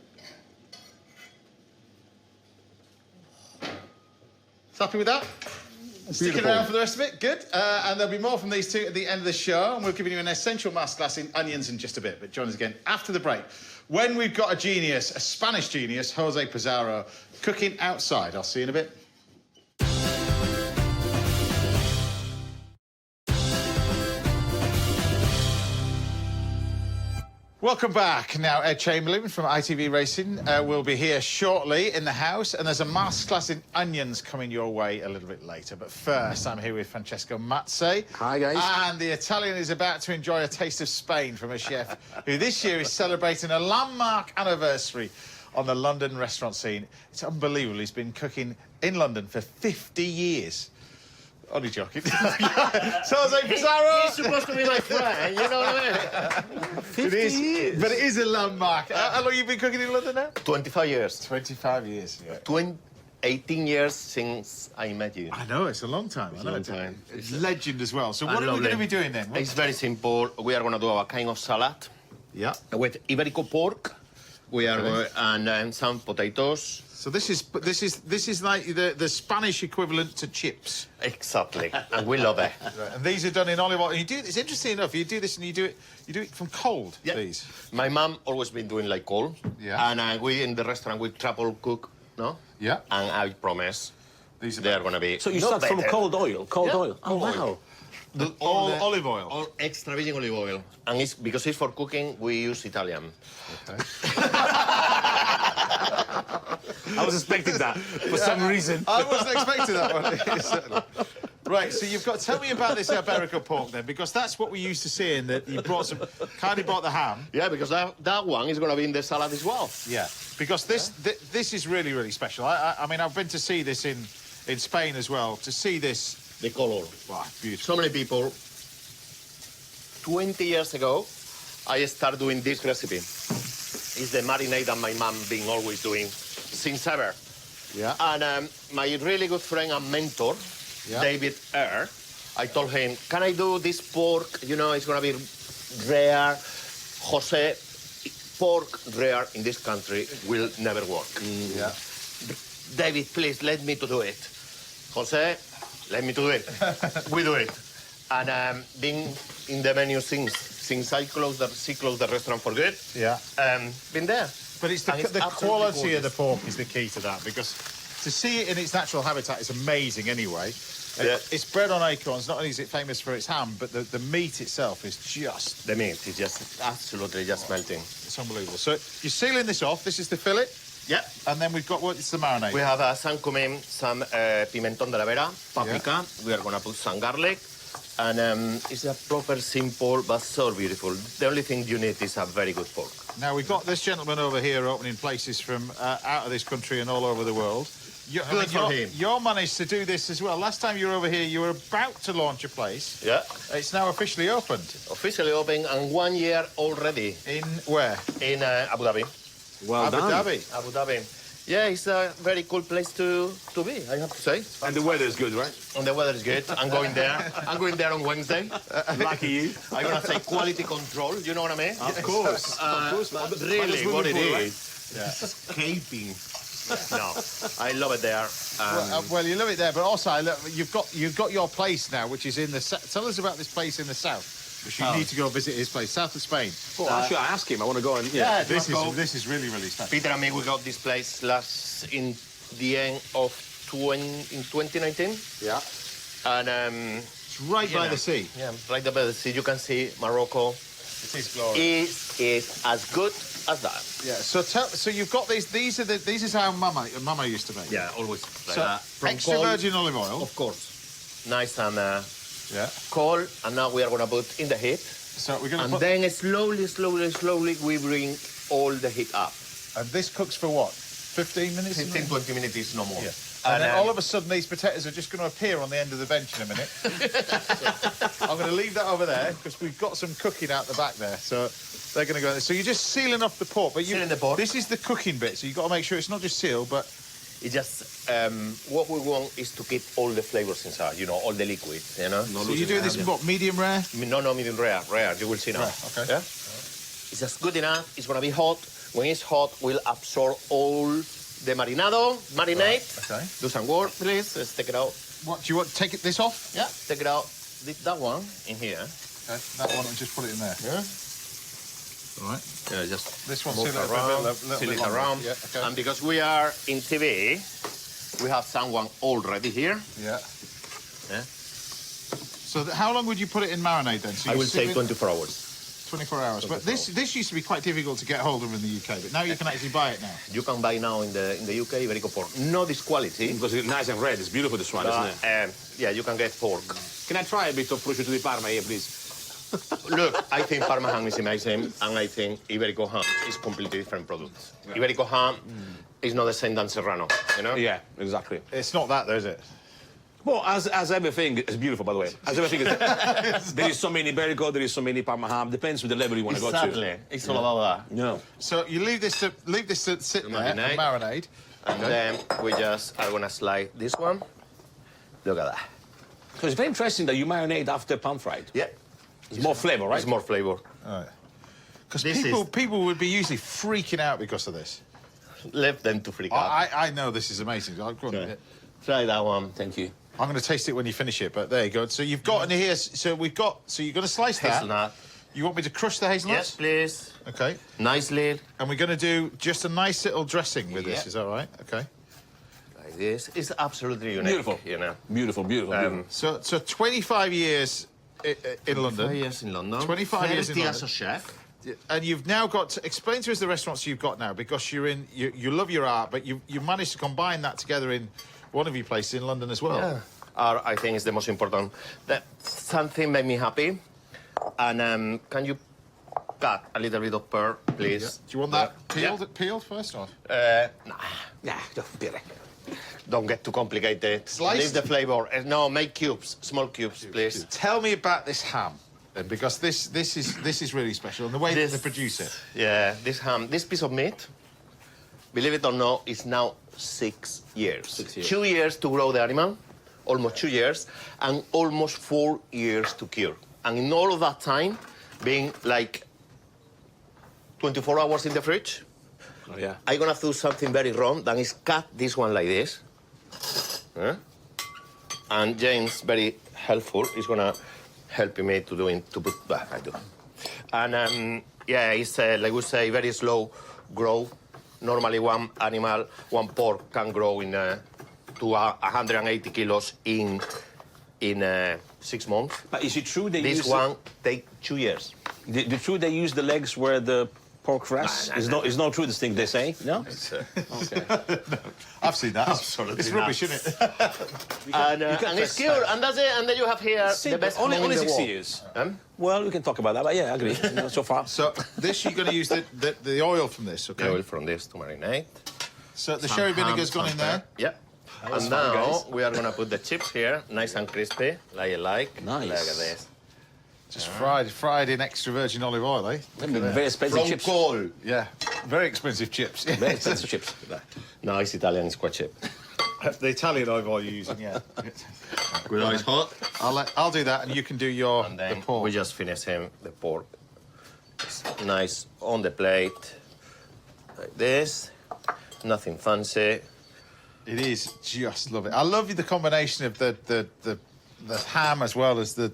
S2: Happy with that? Sticking around for the rest of it? Good. And there'll be more from these two at the end of the show, and we'll give you an essential masterclass in onions in just a bit. But join us again after the break, when we've got a genius, a Spanish genius, Jose Pizarro, cooking outside. I'll see you in a bit. Welcome back. Now, Ed Chamberlain from ITV Racing will be here shortly in the house, and there's a masterclass in onions coming your way a little bit later. But first, I'm here with Francesco Mazze.
S9: Hi, guys.
S2: And the Italian is about to enjoy a taste of Spain from a chef who this year is celebrating a landmark anniversary on the London restaurant scene. It's unbelievable. He's been cooking in London for 50 years. Only joking. Jose Pizarro!
S9: He's supposed to be my friend, you know what I mean? 50 years.
S2: But it is a landmark. How long have you been cooking in London now?
S3: 25 years.
S2: 25 years, yeah.
S3: 18 years since I met you.
S2: I know, it's a long time.
S3: It's a long time.
S2: It's legend as well. So what are we going to be doing then?
S3: It's very simple. We are going to do a kind of salad.
S2: Yeah.
S3: With Iberico pork. We are going and some potatoes.
S2: So this is like the Spanish equivalent to chips.
S3: Exactly, and we love it.
S2: Right. And these are done in olive oil. And it's interesting enough. You do this and you do it from cold.
S3: Yeah.
S2: These.
S3: My mom always been doing like cold.
S2: Yeah.
S3: And we in the restaurant we triple cook, no?
S2: Yeah.
S3: And I promise
S2: These are
S3: they are gonna be.
S4: So you
S3: not
S4: start from
S3: better.
S4: cold oil? Cold oil? Oh,
S3: Cold
S4: wow.
S3: oil.
S2: All olive oil.
S3: All extra virgin olive oil. And it's because it's for cooking, we use Italian.
S2: Okay.
S4: I was expecting that for some reason.
S2: I wasn't expecting that one. Certainly. Right, so you've got. Tell me about this Iberico pork then, because that's what we used to see. In that you kindly brought the ham.
S3: Yeah, because that one is gonna be in the salad as well.
S2: Yeah, because this is really special. I mean, I've been to see this in Spain as well. To see this,
S3: The color.
S2: wow, beautiful.
S3: So many people. 20 years ago, I started doing this recipe. It's the marinade that my mom been always doing since ever.
S2: Yeah.
S3: And my really good friend and mentor,
S2: Yeah.
S3: David Eyre, I told him, can I do this pork? You know, it's going to be rare. Jose, pork rare in this country will never work.
S2: Yeah.
S3: David, please, let me to do it. Jose, let me do it. We do it. And been in the menu since since she closed the restaurant for good.
S2: Yeah.
S3: Been there.
S2: But it's
S3: And
S2: the
S3: absolutely
S2: quality of the
S3: gorgeous.
S2: pork is the key to that, because to see it in its natural habitat is amazing anyway.
S3: Yeah.
S2: It's bred on acorns. Not only is it famous for its ham, but the meat itself is just...
S3: The meat is just absolutely just melting.
S2: It's unbelievable. So you're sealing this off. This is the fillet.
S3: Yeah.
S2: And then we've got, it's the marinade.
S3: We have some cumin, some pimentón de la vera, paprika. We are gonna put some garlic. And it's a proper, simple, but so beautiful. The only thing you need is a very good pork.
S2: Now, we've got this gentleman over here opening places from out of this country and all over the world.
S3: Good for him.
S2: You managed to do this as well. Last time you were over here, you were about to launch a place.
S3: Yeah.
S2: It's now officially opened.
S3: Officially open and 1 year already.
S2: In where?
S3: In Abu Dhabi.
S4: Well
S2: Abu
S4: done.
S2: Dhabi.
S3: Abu Dhabi. Yeah, it's a very cool place to be, I have to say.
S4: And the weather is good, right?
S3: And the weather is good. I'm going there. I'm going there on Wednesday.
S4: Lucky you.
S3: I'm gonna say quality control. You know what I mean?
S4: Of course.
S3: But really, what it
S4: pool, right?
S3: is, escaping. No, I love it there.
S2: Well, you love it there, but also you've got your place now, which is in the... Tell us about this place in the south. Because you need to go visit his place, south of Spain.
S4: Well, actually, I asked him. I want to go and...
S3: Yeah,
S2: This is really, really special.
S3: Peter and me, we got this place in the end of 2019.
S2: Yeah.
S3: And
S2: It's right by the sea.
S3: yeah, right by the sea, you can see Morocco.
S2: It is glorious.
S3: It is as good as that.
S2: Yeah. So you've got these. These is how Mama used to make.
S3: Yeah, always like
S2: So
S3: that. From
S2: extra
S3: cold,
S2: virgin olive oil.
S3: of course. Nice and
S2: Yeah.
S3: cold, and now we are gonna put in the heat.
S2: So we're gonna
S3: And
S2: put.
S3: then slowly, we bring all the heat up.
S2: And this cooks for what? 15 minutes.
S3: 15, 20 minutes is no more.
S2: Yeah. And then all of a sudden, these potatoes are just going to appear on the end of the bench in a minute. So I'm going to leave that over there because we've got some cooking out the back there. So they're going to go there. So you're just sealing off the pork. But
S3: Sealing the pork.
S2: This is the cooking bit. So you've got to make sure it's not just sealed, but...
S3: It just, what we want is to keep all the flavors inside, you know, all the liquids, you know?
S2: So you're doing this in what, medium rare?
S3: No, medium rare, you will see now.
S2: Rare, okay.
S3: Yeah? It's just good enough, it's gonna be hot. When it's hot, we'll absorb all the marinade.
S2: Right, okay.
S3: Do some work, please, let's take it out.
S2: What, do you want to take this off?
S3: Yeah, take it out. That one in here.
S2: Okay, that one, and just put it in there.
S3: Yeah.
S2: All right.
S3: Yeah, just
S2: This one,
S3: move
S2: seal it
S3: around,
S2: little
S3: seal
S2: bit
S3: it
S2: longer.
S3: around.
S2: Yeah, okay.
S3: And because we are in TV, we have someone already here.
S2: Yeah.
S3: Yeah.
S2: So how long would you put it in marinade then? So
S3: I
S2: you
S3: will say
S2: seal it
S3: 24 hours.
S2: 24 hours. But this used to be quite difficult to get hold of in the UK, but now you can actually buy it now.
S3: You can buy now in the UK Iberico pork. Not this quality.
S4: Because it's nice and red. It's beautiful, this one, isn't it?
S3: Yeah, you can get pork.
S4: Can I try a bit of prosciutto di Parma here, please?
S3: Look, I think Parma ham is amazing, and I think Iberico ham is completely different products. Iberico ham is not the same than Serrano, you know?
S4: Yeah, exactly.
S2: It's not that, though, is it?
S4: Well, as everything is beautiful, by the way. As everything is, there is so many Iberico, there is so many Parma ham. Depends with the level you want to go to.
S3: Exactly. It's all about that.
S4: No.
S2: So you leave this to sit there and marinade.
S3: And then we just are gonna slide this one. Look at that.
S4: So it's very interesting that you marinate after pan fried.
S3: Yeah.
S4: It's more flavor, right?
S3: It's more flavor.
S2: Because
S3: This
S2: people would be usually freaking out because of this.
S3: Left them to freak out.
S2: I know this is amazing. I'll go on with it.
S3: Try that one.
S4: Thank you.
S2: I'm going to taste it when you finish it, but there you go. So you've got in here. So you're going to slice that.
S3: Hazelnut.
S2: You want me to crush the
S3: Yes,
S2: hazelnuts?
S3: please.
S2: Okay.
S3: Nicely.
S2: And we're going to do just a nice little dressing with this.
S3: Yeah.
S2: Is that right? Okay.
S3: Like this. It's absolutely unique.
S4: Beautiful.
S3: You know.
S4: Beautiful, beautiful, beautiful.
S2: So 25 years in London.
S3: 25 years in London.
S2: 25 years in
S3: 30
S2: London.
S3: as a chef.
S2: And you've now got to explain to us the restaurants you've got now, because you love your art, but you managed to combine that together in one of your places in London as well.
S3: Yeah. Art, I think, is the most important. That something made me happy. And can you cut a little bit of pearl, please?
S2: Do you want that
S3: Yeah.
S2: peeled first, or?
S3: Nah,
S4: Yeah, don't be right.
S3: don't get too complicated.
S2: Sliced?
S3: Leave the flavor. No, make cubes, small cubes, please.
S2: Tell me about this ham, then, because this is really special, and the way that
S3: This-
S2: they produce it.
S3: Yeah, this ham, this piece of meat, believe it or not, is now 6 years.
S4: 6 years.
S3: 2 years to grow the animal, almost 2 years, and almost 4 years to cure. And in all of that time, being like 24 hours in the fridge,
S4: Oh, yeah.
S3: I'm gonna do something very wrong, that is cut this one like this. And James, very helpful, is gonna help me to put, I do. And yeah, it's like we say, very slow growth. Normally, one animal, one pork can grow in to 180 kilos in 6 months.
S4: But is it true they
S3: This
S4: use
S3: one take 2 years.
S4: the true they use the legs where the pork rests? It's not true. This thing they say. No. Okay.
S2: I've seen that.
S3: Absolutely
S2: It's rubbish,
S3: not.
S2: isn't it?
S3: And it's cured, and that's it. And then you have here the best
S4: only
S3: in the
S4: 6
S3: world.
S4: years. Well, we can talk about that, but yeah, I agree. So far.
S2: So this, you're going to use the oil from this, okay?
S3: The oil from this to marinate.
S2: So the sherry vinegar's gone in there.
S3: Yeah. And now we are gonna put the chips here, nice and crispy, like you like.
S4: Nice.
S3: Look at this.
S2: Just fried in extra virgin olive oil, eh?
S4: Very expensive
S3: From
S4: chips.
S3: coal.
S2: Yeah, very expensive chips.
S4: Very expensive chips.
S3: No, it's Italian, it's quite cheap.
S2: The Italian olive oil you're using, yeah.
S3: Good oil is hot.
S2: I'll do that, and you can do your
S3: And
S2: the
S3: then
S2: pork.
S3: we just finish him, the pork. It's nice on the plate, like this. Nothing fancy.
S2: It is just love it. I love the combination of the ham as well as the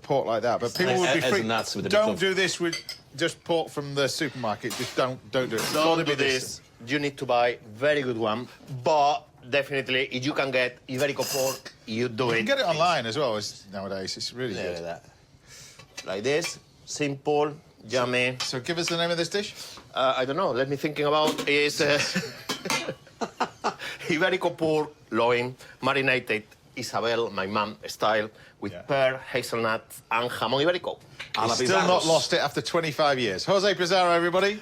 S2: pork like that. But people would be
S4: As
S2: free.
S4: nuts with the
S2: Don't
S4: bit
S2: do this with just pork from the supermarket. Just don't do it. It's gotta
S3: Don't
S2: be
S3: do this. You need to buy very good one, but definitely if you can get Iberico pork, you do
S2: You
S3: it.
S2: can get it online as well nowadays. It's really
S3: Look at
S2: good.
S3: that. Like this, simple, yummy.
S2: So give us the name of this dish.
S3: I don't know. Let me thinking about is Iberico pork loin marinated Isabel, my mum style, with pear, hazelnuts, and jamón ibérico.
S2: He's still not lost it after 25 years. Jose Pizarro, everybody.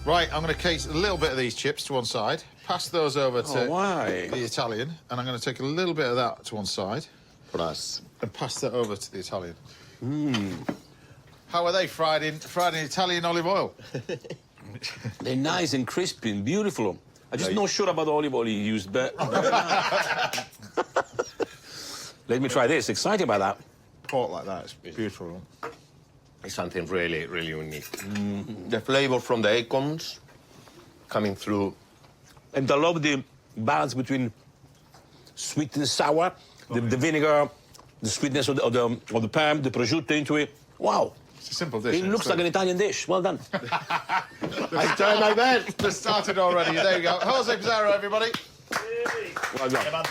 S2: Right, I'm going to case a little bit of these chips to one side, pass those over to
S4: why?
S2: the Italian, and I'm going to take a little bit of that to one side
S3: For us.
S2: and pass that over to the Italian. How are they fried in Italian olive oil?
S4: They're nice and crispy and beautiful. I'm just not sure about the olive oil you used, but... Let me try this. Excited about that.
S2: Pork like that, it's beautiful.
S3: It's something really, really unique. The flavor from the acorns coming through.
S4: And I love the balance between sweet and sour, the vinegar, the sweetness of the pan, the prosciutto into it. Wow.
S2: It's a simple dish.
S4: It looks like an Italian dish. Well done.
S3: I tried my best.
S2: They've started already. There you go. Jose Pizarro, everybody.
S4: Well done.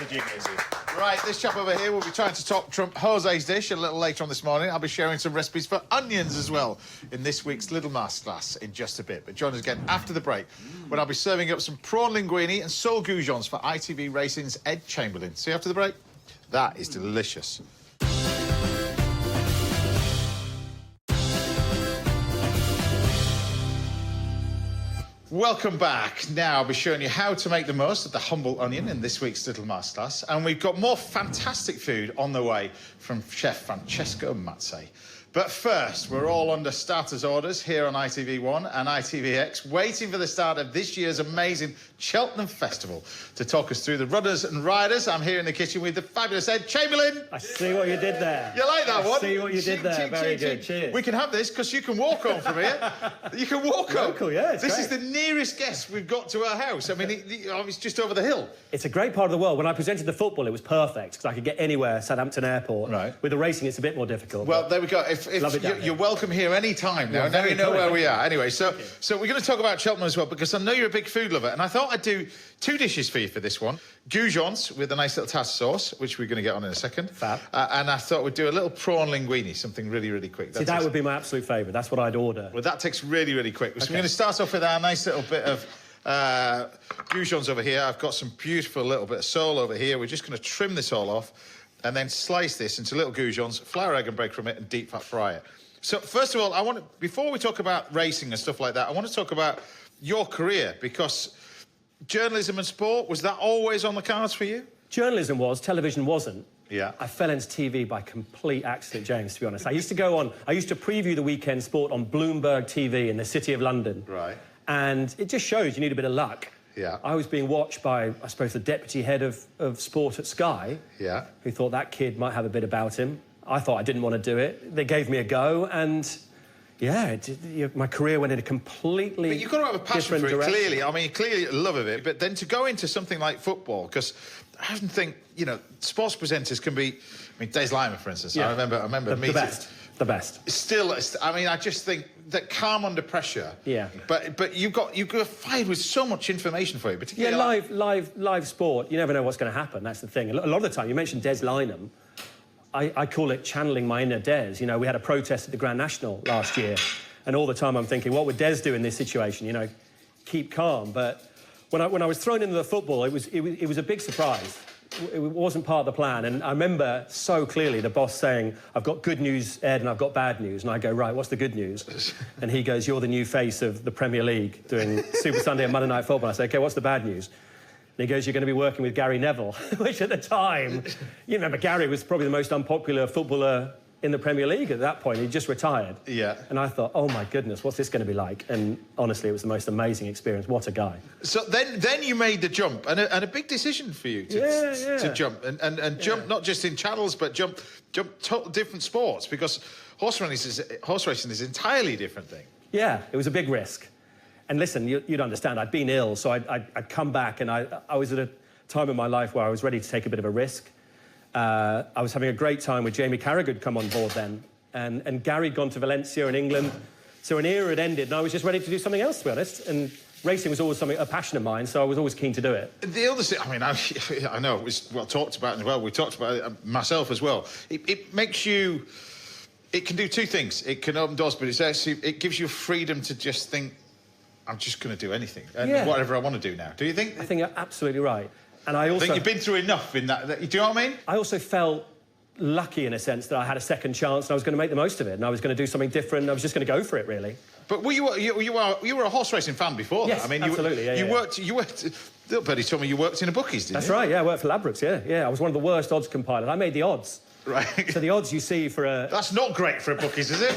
S2: Right, this chap over here will be trying to top trump Jose's dish a little later on this morning. I'll be sharing some recipes for onions as well in this week's Little Masterclass in just a bit. But join us again after the break, when I'll be serving up some prawn linguine and sole goujons for ITV Racing's Ed Chamberlain. See you after the break. That is delicious. Welcome back. Now I'll be showing you how to make the most of the humble onion in this week's Little Masterclass. And we've got more fantastic food on the way from Chef Francesco Mazzi. But first, we're all under starters orders here on ITV1 and ITVX, waiting for the start of this year's amazing Cheltenham Festival. To talk us through the runners and riders, I'm here in the kitchen with the fabulous Ed Chamberlain.
S10: I see what you did there.
S2: You like that one?
S10: I see what you did there. Very good. Cheers.
S2: We can have this because you can walk home from here. You can walk home.
S10: Local, yeah, it's
S2: This
S10: great.
S2: is the nearest guest we've got to our house. I mean, it's just over the hill.
S10: It's a great part of the world. When I presented the football, it was perfect because I could get anywhere, Southampton Airport.
S2: Right.
S10: With the racing, it's a bit more difficult.
S2: Well,
S10: but
S2: there we go. If
S10: Love it down here.
S2: you're welcome here any time now.
S10: You're
S2: Now
S10: very
S2: you know
S10: kind.
S2: where we are. Anyway, so we're going to talk about Cheltenham as well because I know you're a big food lover, and I thought I'd do two dishes for you for this one: goujons with a nice little tartar sauce, which we're going to get on in a second.
S10: Fab.
S2: And I thought we'd do a little prawn linguine, something really, really quick.
S10: see, that would be my absolute favourite. That's what I'd order.
S2: Well, that takes really, really quick. So we're going to start off with our nice little bit of goujons over here. I've got some beautiful little bit of sole over here. We're just going to trim this all off and then slice this into little goujons, flour, egg and breadcrumb it, and deep fat fry it. So first of all, before we talk about racing and stuff like that, I want to talk about your career, because journalism and sport, was that always on the cards for you?
S10: Journalism was, television wasn't.
S2: Yeah.
S10: I fell into TV by complete accident, James, to be honest. I used to preview the weekend sport on Bloomberg TV in the City of London.
S2: Right.
S10: And it just shows you need a bit of luck.
S2: Yeah.
S10: I was being watched by, I suppose, the deputy head of sport at Sky.
S2: Yeah.
S10: Who thought that kid might have a bit about him. I thought I didn't want to do it. They gave me a go, and yeah, my career went in a completely
S2: But you've got to have a passion for it,
S10: direction.
S2: clearly. I mean, clearly love of it. But then to go into something like football, because I often think, you know, sports presenters can be... I mean, Des Lyman, for instance,
S10: Yeah.
S2: I remember meeting...
S10: The best.
S2: Still, I mean, I just think that calm under pressure.
S10: Yeah.
S2: But you got fired with so much information for you, particularly...
S10: Yeah, live sport, you never know what's going to happen. That's the thing. A lot of the time, you mentioned Des Lynam. I call it channeling my inner Des. You know, we had a protest at the Grand National last year, and all the time I'm thinking, what would Des do in this situation? You know, keep calm. But when I was thrown into the football, it was a big surprise. It wasn't part of the plan. And I remember so clearly the boss saying, I've got good news, Ed, and I've got bad news. And I go, right, what's the good news? And he goes, you're the new face of the Premier League doing Super Sunday and Monday Night Football. I say, OK, what's the bad news? And he goes, you're going to be working with Gary Neville, which at the time, you remember, Gary was probably the most unpopular footballer in the Premier League at that point. He just retired.
S2: Yeah.
S10: And I thought, oh, my goodness, what's this going to be like? And honestly, it was the most amazing experience. What a guy.
S2: So then you made the jump, and a big decision for you to jump, and jump not just in channels, but jump total different sports, because horse racing is an entirely different thing.
S10: Yeah, it was a big risk. And listen, you'd understand, I'd been ill, so I'd come back, and I was at a time in my life where I was ready to take a bit of a risk. I was having a great time with Jamie Carragher come on board then, and Gary had gone to Valencia in England, so an era had ended, and I was just ready to do something else, to be honest, and racing was always a passion of mine, so I was always keen to do it.
S2: The other thing, I mean, I know it was well talked about as well, we talked about it myself as well, it makes you, it can do two things, it can open doors, but it gives you freedom to just think, I'm just going to do anything, and whatever I want to do now. Do you think?
S10: I think you're absolutely right. And I
S2: think you've been through enough in that. Do you know what I mean?
S10: I also felt lucky in a sense that I had a second chance and I was going to make the most of it, and I was going to do something different, and I was just going to go for it, really.
S2: But you were a horse racing fan before
S10: yes,
S2: that. I mean,
S10: absolutely.
S2: You worked. Little birdie told me you worked in a bookies, didn't you?
S10: That's right. Yeah, I worked for Ladbrokes. Yeah. I was one of the worst odds compilers. I made the odds.
S2: Right.
S10: So the odds you see for a...
S2: That's not great for a bookies, is it?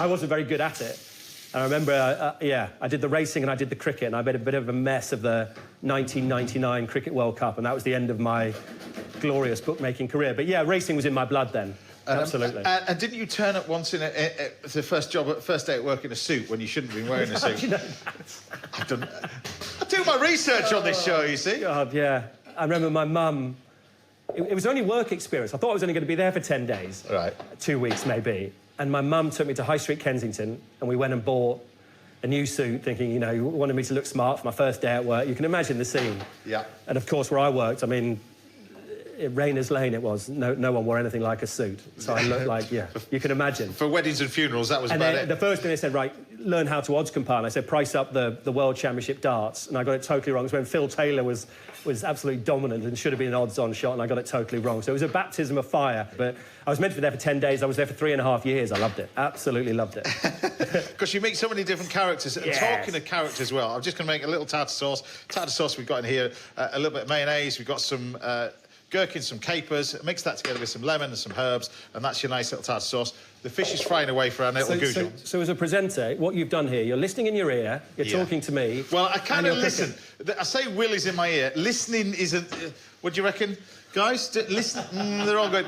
S10: I wasn't very good at it. I remember, I did the racing and I did the cricket, and I made a bit of a mess of the 1999 Cricket World Cup, and that was the end of my glorious bookmaking career. But yeah, racing was in my blood then. Absolutely.
S2: And didn't you turn up once in the first day at work in a suit when you shouldn't have been wearing a suit?
S10: How do you know that?
S2: I do my research on this show, you see.
S10: God, yeah. I remember my mum. It was only work experience. I thought I was only going to be there for 10 days.
S2: Right.
S10: 2 weeks, maybe. And my mum took me to High Street Kensington, and we went and bought a new suit, thinking, you know, you wanted me to look smart for my first day at work. You can imagine the scene.
S2: Yeah.
S10: And of course, where I worked, I mean, Rayners Lane it was. No one wore anything like a suit. So I looked like, yeah, you can imagine.
S2: For weddings and funerals, that was about it.
S10: The first thing they said, right, learn how to odds compile. I said, price up the World Championship darts. And I got it totally wrong. It was when Phil Taylor was absolutely dominant and should have been an odds-on shot, and I got it totally wrong. So it was a baptism of fire. But I was meant to be there for 10 days. I was there for 3.5 years. I loved it. Absolutely loved it.
S2: Because you meet so many different characters. And talking of characters, well, I'm just going to make a little tartar sauce. Tartar sauce we've got in here, a little bit of mayonnaise. We've got some gherkins, some capers. Mix that together with some lemon and some herbs, and that's your nice little tartar sauce. The fish is frying away for our little goujon.
S10: So as a presenter, what you've done here, you're listening in your ear, you're talking to me.
S2: Well, I kind of listen. I say Will is in my ear. Listening isn't... what do you reckon? Guys, listen... they're all good.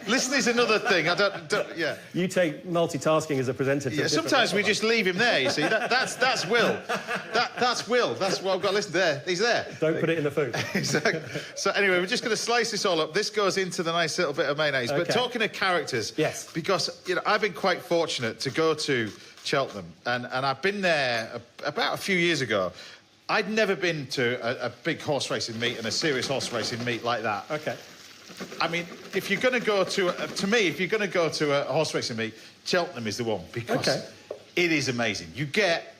S2: Listening is another thing. I don't... Yeah.
S10: You take multitasking as a presenter to
S2: sometimes we just leave him there, you see. That's Will. That's Will. That's what I've got to listen to there. He's there.
S10: Don't put it in the food.
S2: Exactly. So anyway, we're just going to slice this all up. This goes into the nice little bit of mayonnaise.
S10: Okay.
S2: But talking of characters...
S10: Yes.
S2: Because, you know, I've been quite fortunate to go to Cheltenham, and I've been there about a few years ago. I'd never been to a big horse racing meet and a serious horse racing meet like that.
S10: Okay.
S2: I mean, if you're going to go to... if you're going to go to a horse racing meet, Cheltenham is the one, because it is amazing. You get...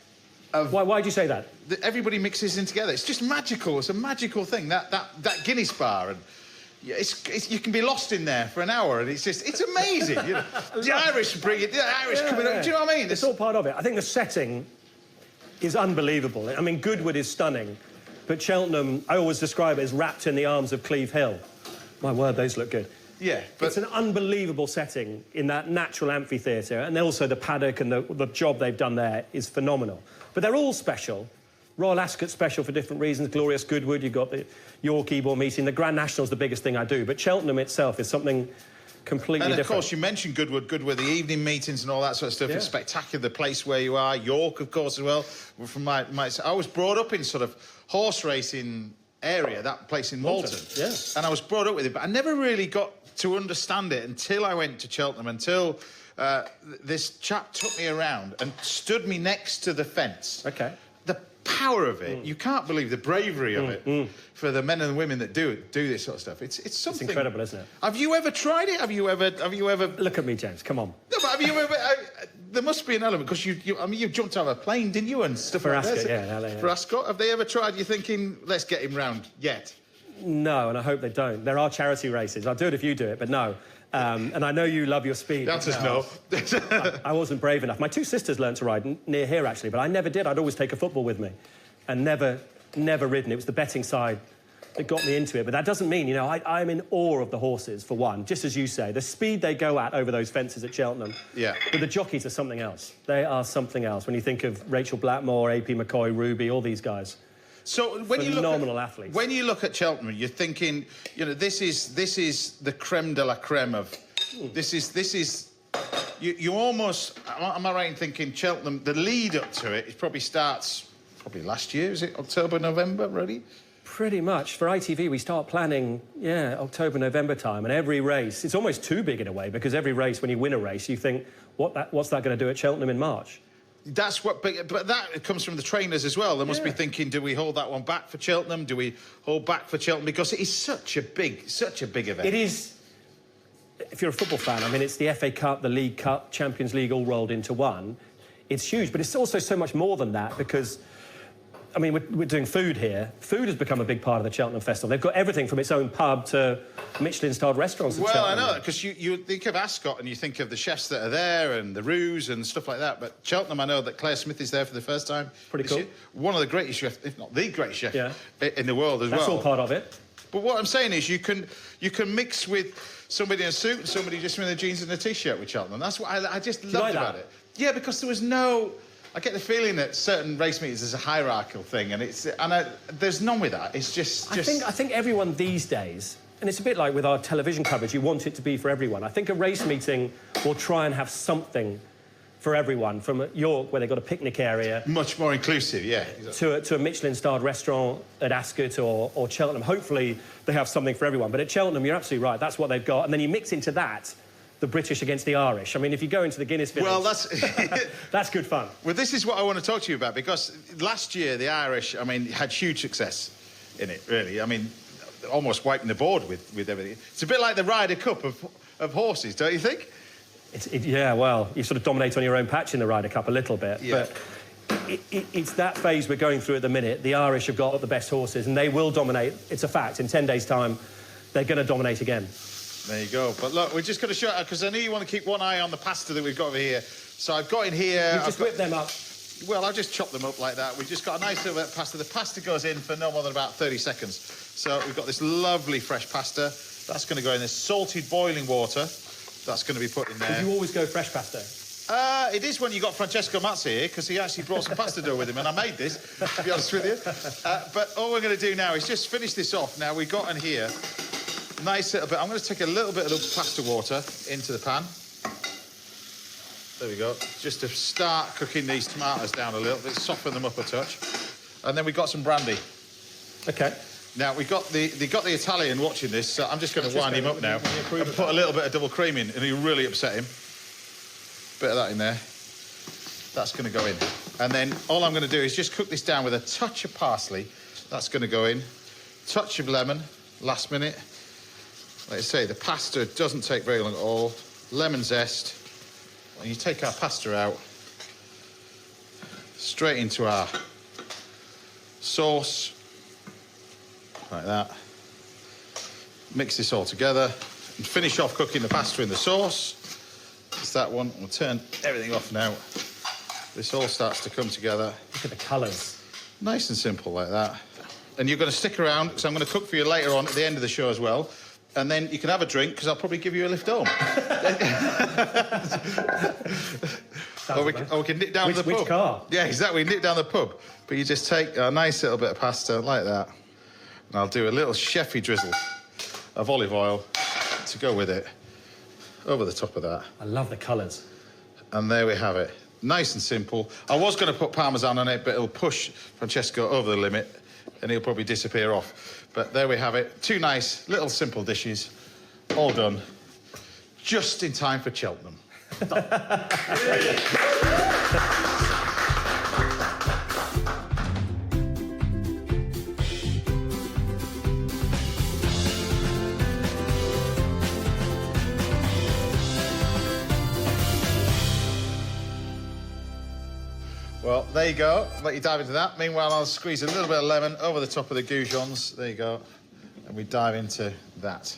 S10: Why do you say that?
S2: Everybody mixes in together. It's just magical. It's a magical thing. That Guinness bar, and you can be lost in there for an hour, and it's amazing. You know, the Irish bring it. The Irish coming up. Do you know what I mean?
S10: It's all part of it. I think the setting is unbelievable. I mean, Goodwood is stunning, but Cheltenham, I always describe it as wrapped in the arms of Cleve Hill. My word, those look good.
S2: Yeah, but
S10: it's an unbelievable setting in that natural amphitheatre, and also the paddock and the job they've done there is phenomenal. But they're all special. Royal Ascot's special for different reasons. Glorious Goodwood, you've got the York Ebor meeting. The Grand National's the biggest thing I do, but Cheltenham itself is something Completely
S2: And of
S10: different.
S2: course, you mentioned Goodwood, the evening meetings and all that sort of stuff.
S10: Yeah.
S2: It's spectacular, the place where you are. York, of course, as well. From I was brought up in sort of horse racing area, that place in Malton.
S10: Yeah.
S2: And I was brought up with it, but I never really got to understand it until I went to Cheltenham, until this chap took me around and stood me next to the fence.
S10: Okay.
S2: The power of it, you can't believe the bravery of it for the men and women that do this sort of stuff. It's something.
S10: It's incredible, isn't it?
S2: Have you ever tried it? Have you ever?
S10: Look at me, James. Come on.
S2: No, but have you ever? There must be an element because you jumped out of a plane, didn't you, and stuff
S10: For
S2: like
S10: Ascot,
S2: that.
S10: yeah.
S2: For Ascot, have they ever tried? You thinking, let's get him round yet?
S10: No, and I hope they don't. There are charity races. I'll do it if you do it, but no. And I know you love your speed.
S2: That's just no.
S10: I wasn't brave enough. My two sisters learned to ride near here, actually, but I never did. I'd always take a football with me and never ridden. It was the betting side that got me into it. But that doesn't mean, I'm in awe of the horses, for one. Just as you say, the speed they go at over those fences at Cheltenham.
S2: Yeah.
S10: But the jockeys are something else. They are something else. When you think of Rachel Blackmore, AP McCoy, Ruby, all these guys.
S2: So when
S10: Phenomenal athletes.
S2: When you look at Cheltenham, you're thinking, this is the creme de la creme of. This is. You almost. Am I right in thinking Cheltenham? The lead up to it probably starts last year. Is it October, November? Really?
S10: Pretty much. For ITV, we start planning, October, November time, and every race, it's almost too big in a way, because every race, when you win a race, you think, what's that going to do at Cheltenham in March?
S2: That's what, but that comes from the trainers as well. They must be thinking, do we hold that one back for Cheltenham? Do we hold back for Cheltenham? Because it is such a big event.
S10: It is. If you're a football fan, I mean, it's the FA Cup, the League Cup, Champions League all rolled into one. It's huge, but it's also so much more than that, because, I mean, we're doing food here. Food has become a big part of the Cheltenham Festival. They've got everything from its own pub to Michelin-starred restaurants.
S2: Well,
S10: Cheltenham.
S2: I know, because you think of Ascot and you think of the chefs that are there and the roux and stuff like that. But Cheltenham, I know that Claire Smith is there for the first time.
S10: Pretty cool.
S2: One of the greatest chefs, if not the greatest chef in the world as
S10: That's
S2: well.
S10: all part of it.
S2: But what I'm saying is you can mix with somebody in a suit and somebody just in the jeans and a T-shirt with Cheltenham. That's what I just loved about it. Yeah, because there was no... I get the feeling that certain race meetings is a hierarchical thing, and there's none with that. It's just...
S10: I think everyone these days, and it's a bit like with our television coverage, you want it to be for everyone. I think a race meeting will try and have something for everyone, from York, where they've got a picnic area...
S2: Much more inclusive, yeah. Exactly.
S10: To a Michelin-starred restaurant at Ascot or Cheltenham. Hopefully they have something for everyone. But at Cheltenham, you're absolutely right, that's what they've got. And then you mix into that the British against the Irish. I mean, if you go into the Guinness Village...
S2: Well, that's...
S10: that's good fun.
S2: Well, this is what I want to talk to you about, because last year, the Irish, I mean, had huge success in it, really. I mean, almost wiping the board with everything. It's a bit like the Ryder Cup of horses, don't you think?
S10: Yeah, well, you sort of dominate on your own patch in the Ryder Cup a little bit.
S2: Yeah.
S10: But it's that phase we're going through at the minute. The Irish have got the best horses, and they will dominate. It's a fact. In 10 days' time, they're going to dominate again.
S2: There you go. But look, we're just going to show... Because I know you want to keep one eye on the pasta that we've got over here. So I've got in here...
S10: You've just whipped them up.
S2: Well, I'll just chop them up like that. We've just got a nice little bit of pasta. The pasta goes in for no more than about 30 seconds. So we've got this lovely fresh pasta. That's going to go in this salted boiling water. That's going to be put in there.
S10: Do you always go fresh pasta?
S2: It is when you got Francesco Mazzi here, because he actually brought some pasta dough with him, and I made this, to be honest with you. But all we're going to do now is just finish this off. Now, we've got in here nice little bit. I'm going to take a little bit of the pasta water into the pan. There we go. Just to start cooking these tomatoes down a little bit, soften them up a touch. And then we've got some brandy.
S10: OK.
S2: Now, they got the Italian watching this, so I'm just going to wind him up now and put a little bit of double cream in, and it'll really upset him. Bit of that in there. That's going to go in. And then all I'm going to do is just cook this down with a touch of parsley. That's going to go in. Touch of lemon, last minute. Like I say, the pasta doesn't take very long at all. Lemon zest. And you take our pasta out. Straight into our sauce. Like that. Mix this all together and finish off cooking the pasta in the sauce. It's that one. We'll turn everything off now. This all starts to come together.
S10: Look at the colours.
S2: Nice and simple like that. And you're going to stick around, because I'm going to cook for you later on at the end of the show as well. And then you can have a drink, because I'll probably give you a lift home. or we can nip down to the pub.
S10: Which car?
S2: Yeah, exactly. Nip down the pub. But you just take a nice little bit of pasta like that. And I'll do a little chefy drizzle of olive oil to go with it. over the top of that.
S10: I love the colours.
S2: And there we have it. Nice and simple. I was going to put Parmesan on it, but it'll push Francesco over the limit and he'll probably disappear off. But there we have it. 2 nice, little, simple dishes, all done, just in time for Cheltenham. Well, there you go. Let you dive into that. Meanwhile, I'll squeeze a little bit of lemon over the top of the goujons. There you go. And we dive into that.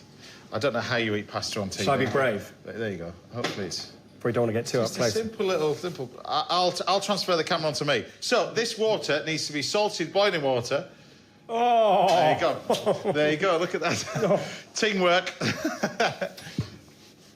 S2: I don't know how you eat pasta on TV.
S10: Shall I be brave?
S2: There you go. Hopefully it's...
S10: Probably don't want to get too up
S2: Just
S10: close.
S2: a simple. I'll transfer the camera onto me. So this water needs to be salted boiling water.
S10: Oh!
S2: There you go. There you go. Look at that. Teamwork.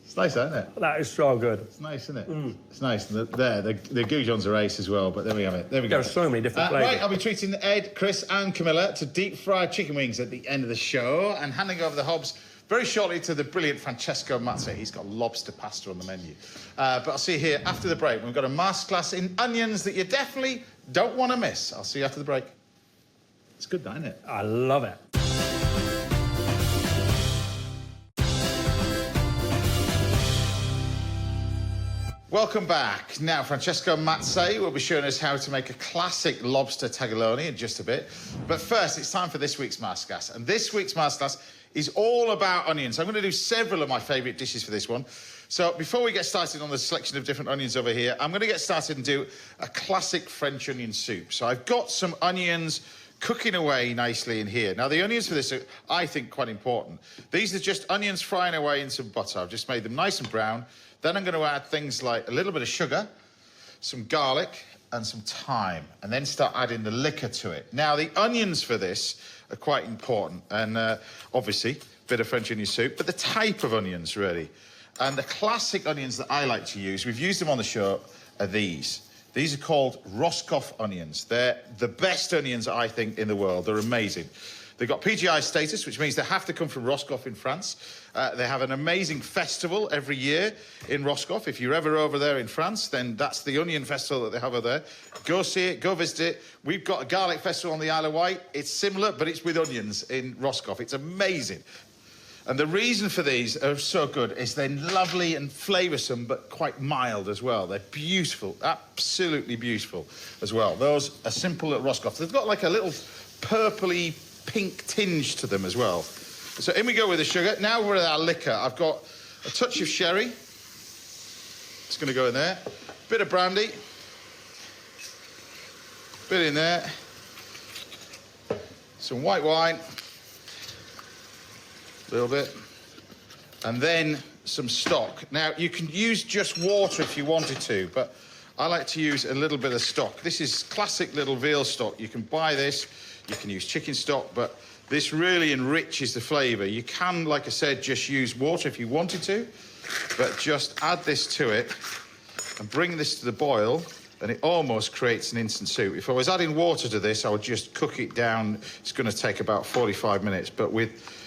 S2: It's nice, isn't it?
S10: That is so good.
S2: It's nice, isn't it? It's nice. The goujons are ace as well, but there we have it. There we go.
S10: There are so many different flavours.
S2: Right, I'll be treating Ed, Chris and Camilla to deep-fried chicken wings at the end of the show and handing over the hobs very shortly to the brilliant Francesco Mazza. He's got lobster pasta on the menu. But I'll see you here after the break. We've got a masterclass in onions that you definitely don't want to miss. I'll see you after the break. It's good, isn't it?
S10: I love it.
S2: Welcome back. Now, Francesco Mazza will be showing us how to make a classic lobster tagliatelle in just a bit. But first, it's time for this week's masterclass. And this week's masterclass is all about onions. I'm going to do several of my favourite dishes for this one. So before we get started on the selection of different onions over here, I'm going to get started and do a classic French onion soup. So I've got some onions cooking away nicely in here. Now, the onions for this are, I think, quite important. These are just onions frying away in some butter. I've just made them nice and brown. Then I'm going to add things like a little bit of sugar, some garlic, and some thyme, and then start adding the liquor to it. Now, the onions for this are quite important, and obviously, a bit of French onion soup, but the type of onions, really. And the classic onions that I like to use, we've used them on the show, are these. These are called Roscoff onions. They're the best onions, I think, in the world. They're amazing. They've got PGI status, which means they have to come from Roscoff in France. They have an amazing festival every year in Roscoff. If you're ever over there in France, then that's the onion festival that they have over there. Go see it, go visit it. We've got a garlic festival on the Isle of Wight. It's similar, but it's with onions in Roscoff. It's amazing. And the reason for these are so good is they're lovely and flavoursome, but quite mild as well. They're beautiful, absolutely beautiful as well. Those are simple at Roscoff. They've got like a little purpley pink tinge to them as well. So in we go with the sugar. Now we're at our liquor. I've got a touch of sherry. It's going to go in there. Bit of brandy. Bit in there. Some white wine. A little bit. And then some stock. Now, you can use just water if you wanted to, but I like to use a little bit of stock. This is classic little veal stock. You can buy this. You can use chicken stock, but this really enriches the flavour. You can, like I said, just use water if you wanted to, but just add this to it and bring this to the boil, and it almost creates an instant soup. If I was adding water to this, I would just cook it down. It's going to take about 45 minutes, but with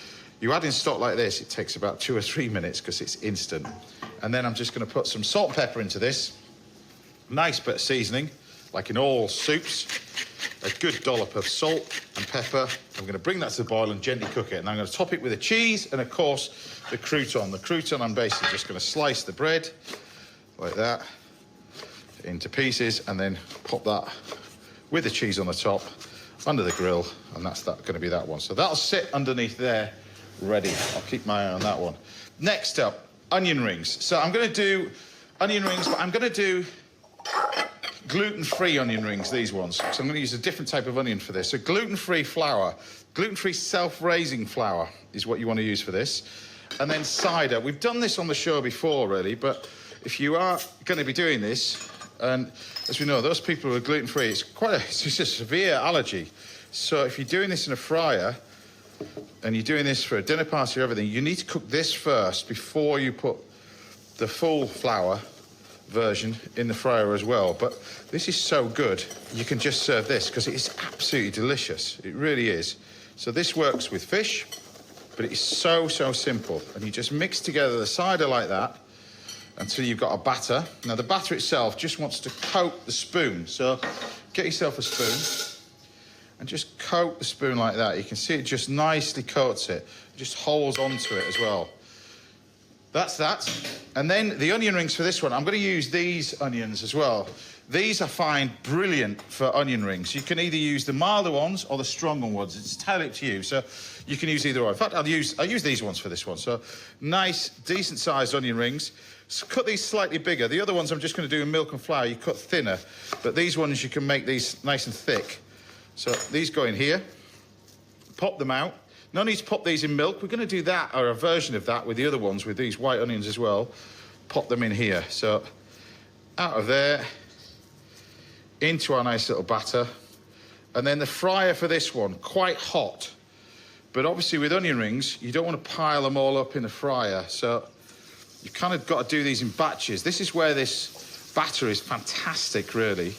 S2: you add in stock like this, it takes about 2 or 3 minutes because it's instant. And then I'm just going to put some salt and pepper into this. Nice bit of seasoning, like in all soups. A good dollop of salt and pepper. I'm going to bring that to the boil and gently cook it. And I'm going to top it with a cheese and, of course, the crouton. The crouton, I'm basically just going to slice the bread like that into pieces and then pop that with the cheese on the top under the grill. And that's going to be that one. So that'll sit underneath there ready. I'll keep my eye on that one. Next up, onion rings. So I'm going to do onion rings, but I'm going to do gluten-free onion rings, these ones. So I'm going to use a different type of onion for this. So gluten-free flour, gluten-free self-raising flour is what you want to use for this. And then cider. We've done this on the show before, really, but if you are going to be doing this, and as we know, those people who are gluten-free, it's a severe allergy. So if you're doing this in a fryer, and you're doing this for a dinner party or everything, you need to cook this first before you put the full flour version in the fryer as well. But this is so good, you can just serve this because it is absolutely delicious. It really is. So this works with fish, but it is so, so simple. And you just mix together the cider like that, until you've got a batter. Now, the batter itself just wants to coat the spoon. So get yourself a spoon and just coat the spoon like that. You can see it just nicely coats it. It just holds onto it as well. That's that. And then the onion rings for this one, I'm going to use these onions as well. These I find brilliant for onion rings. You can either use the milder ones or the stronger ones. It's entirely up to you. So you can use either or. In fact, I'll use these ones for this one. So nice, decent-sized onion rings. So cut these slightly bigger. The other ones I'm just going to do in milk and flour. You cut thinner. But these ones, you can make these nice and thick. So these go in here. Pop them out. No need to pop these in milk. We're going to do that, or a version of that, with the other ones, with these white onions as well. Pop them in here. So out of there, into our nice little batter. And then the fryer for this one, quite hot. But obviously with onion rings, you don't want to pile them all up in the fryer. So you've kind of got to do these in batches. This is where this batter is fantastic, really,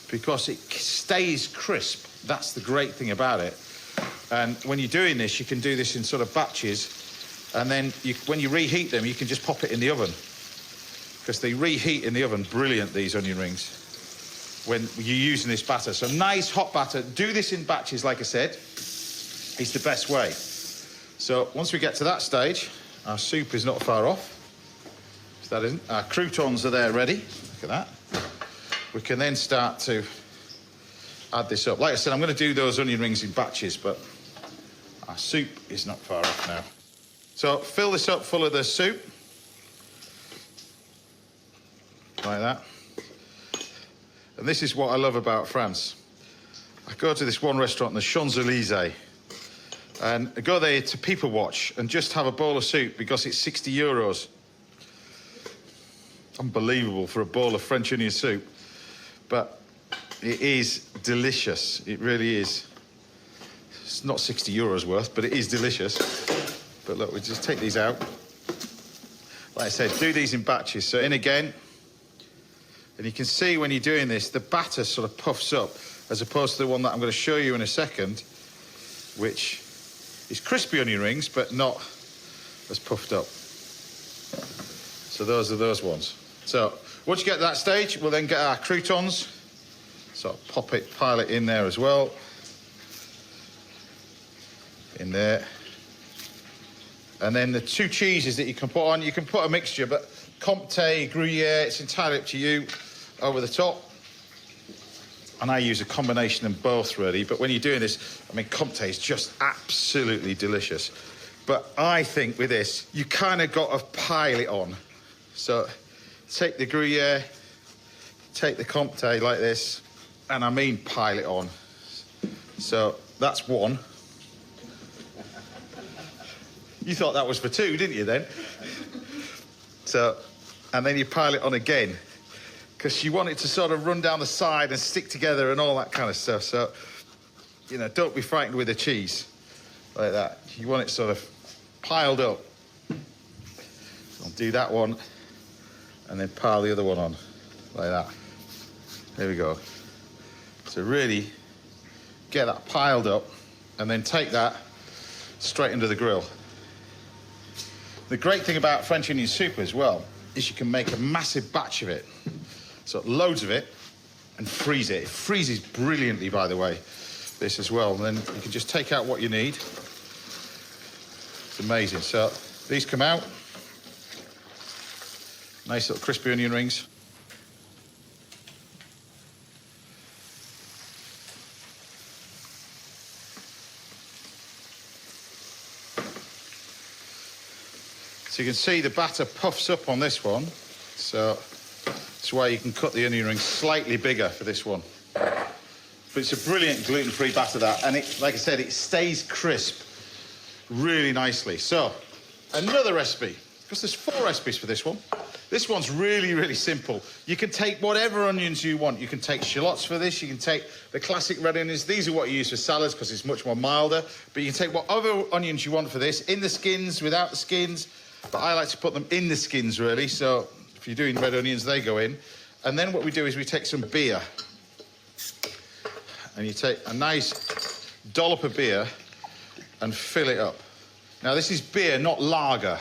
S2: because it stays crisp. That's the great thing about it. And when you're doing this, you can do this in sort of batches. And then when you reheat them, you can just pop it in the oven, because they reheat in the oven brilliant, these onion rings, when you're using this batter. So nice hot batter. Do this in batches, like I said. It's the best way. So once we get to that stage, our soup is not far off. So that isn't. Our croutons are there ready. Look at that. We can then start to add this up. Like I said, I'm going to do those onion rings in batches, but our soup is not far off now. So fill this up full of the soup. Like that. And this is what I love about France. I go to this one restaurant in the Champs-Élysées, and I go there to people watch and just have a bowl of soup because it's 60 euros. Unbelievable for a bowl of French onion soup. But it is delicious. It really is. It's not 60 euros worth, but it is delicious. But look, we just take these out. Like I said, do these in batches. So in again. And you can see when you're doing this, the batter sort of puffs up, as opposed to the one that I'm going to show you in a second, which is crispy onion rings, but not as puffed up. So those are those ones. So once you get to that stage, we'll then get our croutons. So pile it in there as well. In there. And then the two cheeses that you can put on, you can put a mixture, but Comté, Gruyere, it's entirely up to you, over the top. And I use a combination of both, really. But when you're doing this, I mean, Comté is just absolutely delicious. But I think with this, you kind of got to pile it on. So take the Gruyere, take the Comté like this, and I mean pile it on. So that's one. You thought that was for two, didn't you, then? So, and then you pile it on again, because you want it to sort of run down the side and stick together and all that kind of stuff. So, you know, don't be frightened with the cheese like that. You want it sort of piled up. I'll do that one and then pile the other one on like that. There we go. So really get that piled up and then take that straight into the grill. The great thing about French onion soup as well is you can make a massive batch of it. So loads of it and freeze it. It freezes brilliantly, by the way, this as well. And then you can just take out what you need. It's amazing. So these come out. Nice little crispy onion rings. So you can see the batter puffs up on this one. So that's why you can cut the onion rings slightly bigger for this one. But it's a brilliant gluten-free batter, that. And it, like I said, it stays crisp really nicely. So another recipe, because there's 4 recipes for this one. This one's really, really simple. You can take whatever onions you want. You can take shallots for this. You can take the classic red onions. These are what you use for salads because it's much more milder. But you can take whatever onions you want for this, in the skins, without the skins. But I like to put them in the skins, really. So if you're doing red onions, they go in. And then what we do is we take some beer. And you take a nice dollop of beer and fill it up. Now, this is beer, not lager.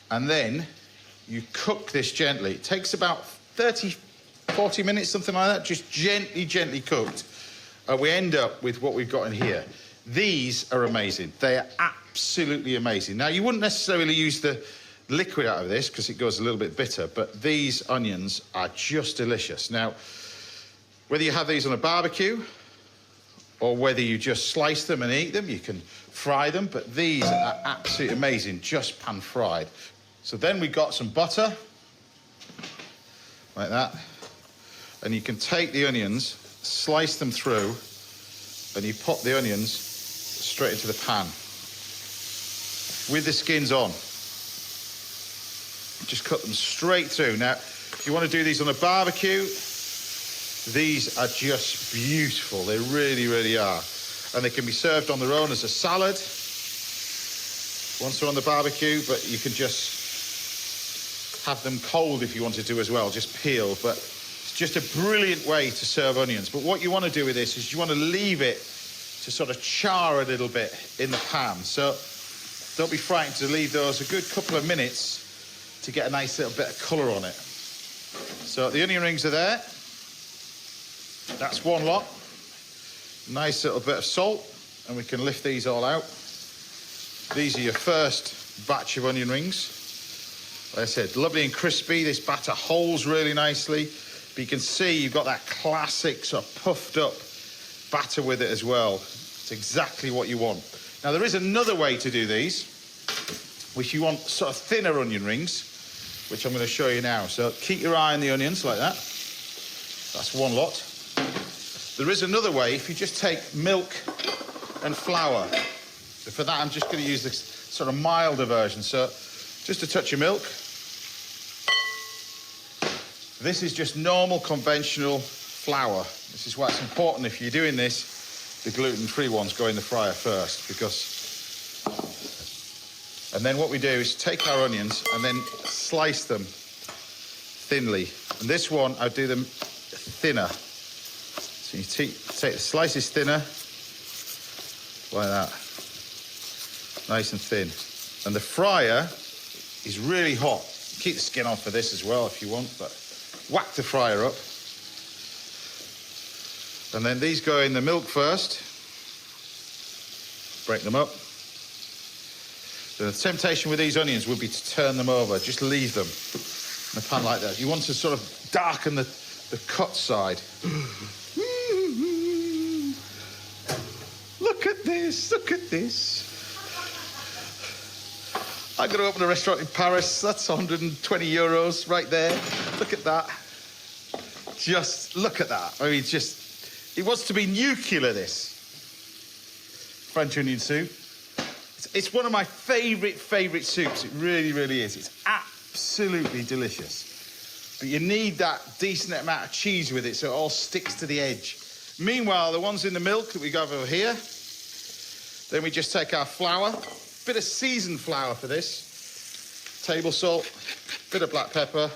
S2: And then you cook this gently. It takes about 30, 40 minutes, something like that, just gently cooked. We end up with what we've got in here. These are amazing. They are absolutely amazing. Now, you wouldn't necessarily use the liquid out of this because it goes a little bit bitter, but these onions are just delicious. Now, whether you have these on a barbecue or whether you just slice them and eat them, you can fry them, but these are absolutely amazing, just pan fried. So then we got some butter, like that, and you can take the onions, slice them through, and you pop the onions straight into the pan with the skins on. Just cut them straight through. Now, if you want to do these on a barbecue, these are just beautiful. They really, really are. And they can be served on their own as a salad once they're on the barbecue, but you can just have them cold if you want to do as well, just peel. But it's just a brilliant way to serve onions. But what you want to do with this is you want to leave it to sort of char a little bit in the pan. So don't be frightened to leave those a good couple of minutes to get a nice little bit of colour on it. So the onion rings are there. That's one lot. Nice little bit of salt, and we can lift these all out. These are your first batch of onion rings. Like I said, lovely and crispy. This batter holds really nicely, but you can see you've got that classic sort of puffed up batter with it as well. It's exactly what you want. Now, there is another way to do these, which you want sort of thinner onion rings, which I'm going to show you now. So keep your eye on the onions like that. That's one lot. There is another way if you just take milk and flour. So for that, I'm just going to use this sort of milder version. So just a touch of milk. This is just normal, conventional flour. This is why it's important if you're doing this, the gluten-free ones go in the fryer first, because... And then what we do is take our onions and then slice them thinly. And this one, I do them thinner. So you take the slices thinner, like that. Nice and thin. And the fryer is really hot. Keep the skin on for this as well if you want, but whack the fryer up. And then these go in the milk first. Break them up. The temptation with these onions would be to turn them over. Just leave them in a pan like that. You want to sort of darken the cut side. Look at this, look at this. I'm going to open a restaurant in Paris. That's 120 euros right there. Look at that. Just look at that. I mean, just, it wants to be nuclear, this French onion soup. It's one of my favourite soups. It really, really is. It's absolutely delicious. But you need that decent amount of cheese with it so it all sticks to the edge. Meanwhile, the ones in the milk that we got over here, then we just take our flour, bit of seasoned flour for this, table salt, bit of black pepper,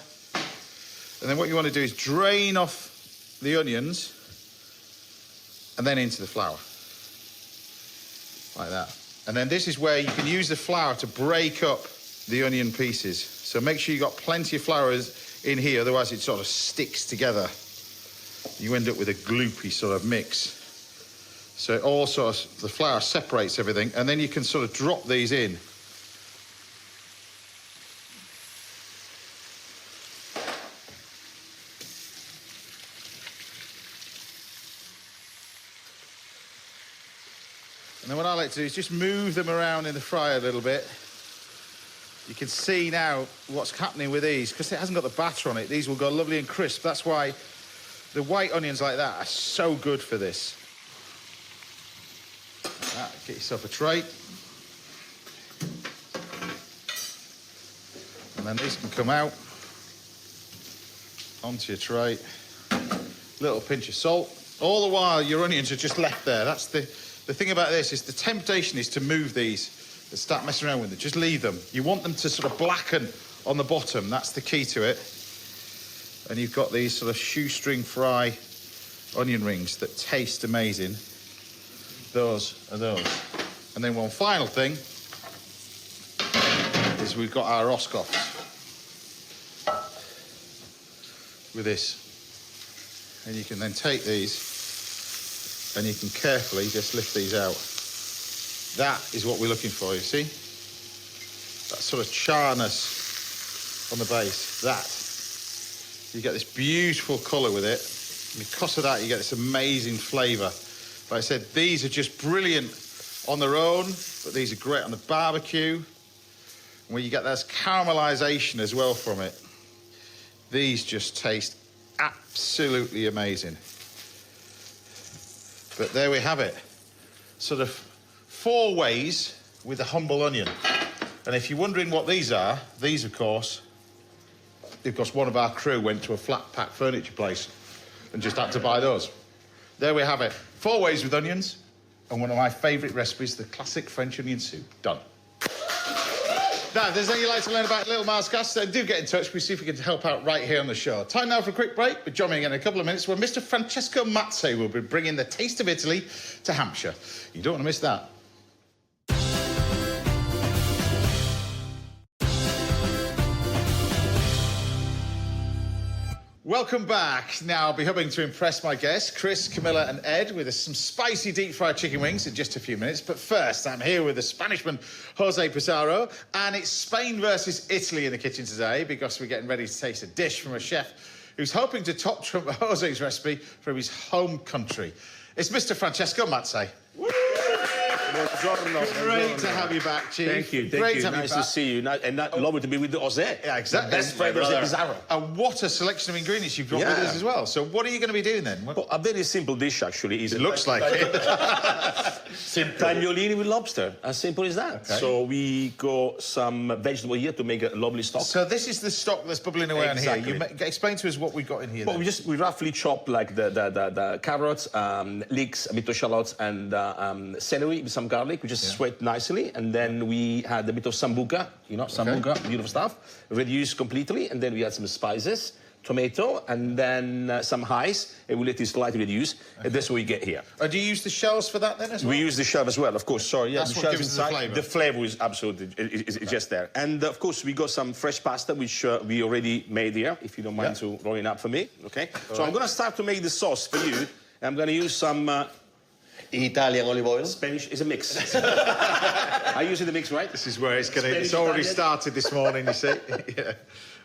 S2: and then what you want to do is drain off the onions and then into the flour, like that. And then this is where you can use the flour to break up the onion pieces. So make sure you've got plenty of flour in here, otherwise it sort of sticks together. You end up with a gloopy sort of mix. So it all sort of, the flour separates everything, and then you can sort of drop these in. And then what I like to do is just move them around in the fryer a little bit. You can see now what's happening with these, because it hasn't got the batter on it. These will go lovely and crisp. That's why the white onions like that are so good for this. Like that. Get yourself a tray. And then these can come out onto your tray. Little pinch of salt. All the while your onions are just left there. That's the thing about this is the temptation is to move these and start messing around with them. Just leave them. You want them to sort of blacken on the bottom. That's the key to it. And you've got these sort of shoestring fry onion rings that taste amazing. Those are those. And then one final thing is we've got our Roscoffs.
S6: with this. And you can then take these and you can carefully just lift these out. That is what we're looking for, you see? That sort of charness on the base, that. You get this beautiful colour with it. And because of that, you get this amazing flavour. Like I said, these are just brilliant on their own, but these are great on the barbecue. And when you get this caramelisation as well from it, these just taste absolutely amazing. But there we have it. Sort of 4 ways with a humble onion. And if you're wondering what these are, these, of course, because one of our crew went to a flat pack furniture place and just had to buy those. There we have it. 4 ways with onions, and one of my favourite recipes, the classic French onion soup. Done. Now, if there's anything you'd like to learn about Little Mouse Gas, then do get in touch. We'll see if we can help out right here on the show. Time now for a quick break, but join me again in a couple of minutes where Mr. Francesco Mazzi will be bringing the taste of Italy to Hampshire. You don't want to miss that. Welcome back. Now, I'll be hoping to impress my guests, Chris, Camilla and Ed, with some spicy deep-fried chicken wings in just a few minutes. But first, I'm here with the Spanishman, Jose Pizarro, and it's Spain versus Italy in the kitchen today because we're getting ready to taste a dish from a chef who's hoping to top-trump Jose's recipe from his home country. It's Mr. Francesco Mazzi. Great to have you back, Chief.
S4: Thank you.
S6: Great
S4: to
S6: have
S4: nice
S6: you
S4: to
S6: back.
S4: see you. Lovely to be with Jose.
S6: Yeah, exactly.
S4: Best friend of Pizarro.
S6: And what a selection of ingredients you've got with us as well. So what are you going to be doing then?
S4: Well, a very simple dish, actually.
S6: It looks like it.
S4: Tagliolini with lobster. As simple as that.
S6: Okay.
S4: So we got some vegetable here to make a lovely stock.
S6: So this is the stock that's bubbling away
S4: Exactly.
S6: on here. Explain to us what we've got in here.
S4: Well,
S6: then.
S4: we roughly chop like the carrots, leeks, a bit of shallots, and celery with some garlic, which is sweat nicely. And then we had a bit of sambuca, sambuca, beautiful stuff, reduced completely. And then we had some spices, tomato, and then some ice, and we let it slightly reduce. And that's what we get here.
S6: Do you use the shells for that then as well?
S4: We use the shell as well, of course. Sorry, yeah,
S6: That's
S4: the
S6: what
S4: shell
S6: gives the
S4: inside.
S6: flavour.
S4: The flavour is absolutely is just there. And of course, we got some fresh pasta, which we already made here. If you don't mind to roll it up for me, okay? So I'm going to start to make the sauce for you. I'm going to use some
S3: Italian olive oil.
S4: Spanish. It's a mix. I use the mix, right?
S6: This is where it's going to...
S4: Spanish,
S6: It's already
S4: Italian.
S6: started this morning, you see. Yeah.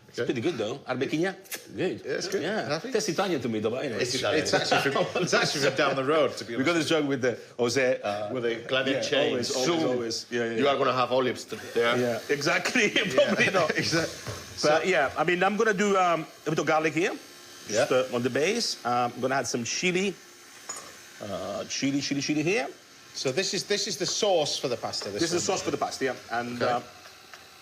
S4: It's pretty good, though. Arbequinha, good.
S6: Yeah, it's good.
S4: Yeah,
S6: Happy?
S4: that's Italian to me, though. Isn't it?
S6: It's actually from down the road, to be
S4: We
S6: honest.
S4: got this joke with the Jose.
S3: With a gladiator chain.
S4: Always. Yeah.
S3: You are going to have olives there.
S4: Yeah, exactly. Probably not.
S6: Exactly.
S4: But yeah, I mean, I'm gonna do a bit of garlic here, just on the base. I'm gonna add some chili, chili here.
S6: So this is the sauce for the pasta.
S4: This is the sauce for the pasta, yeah. And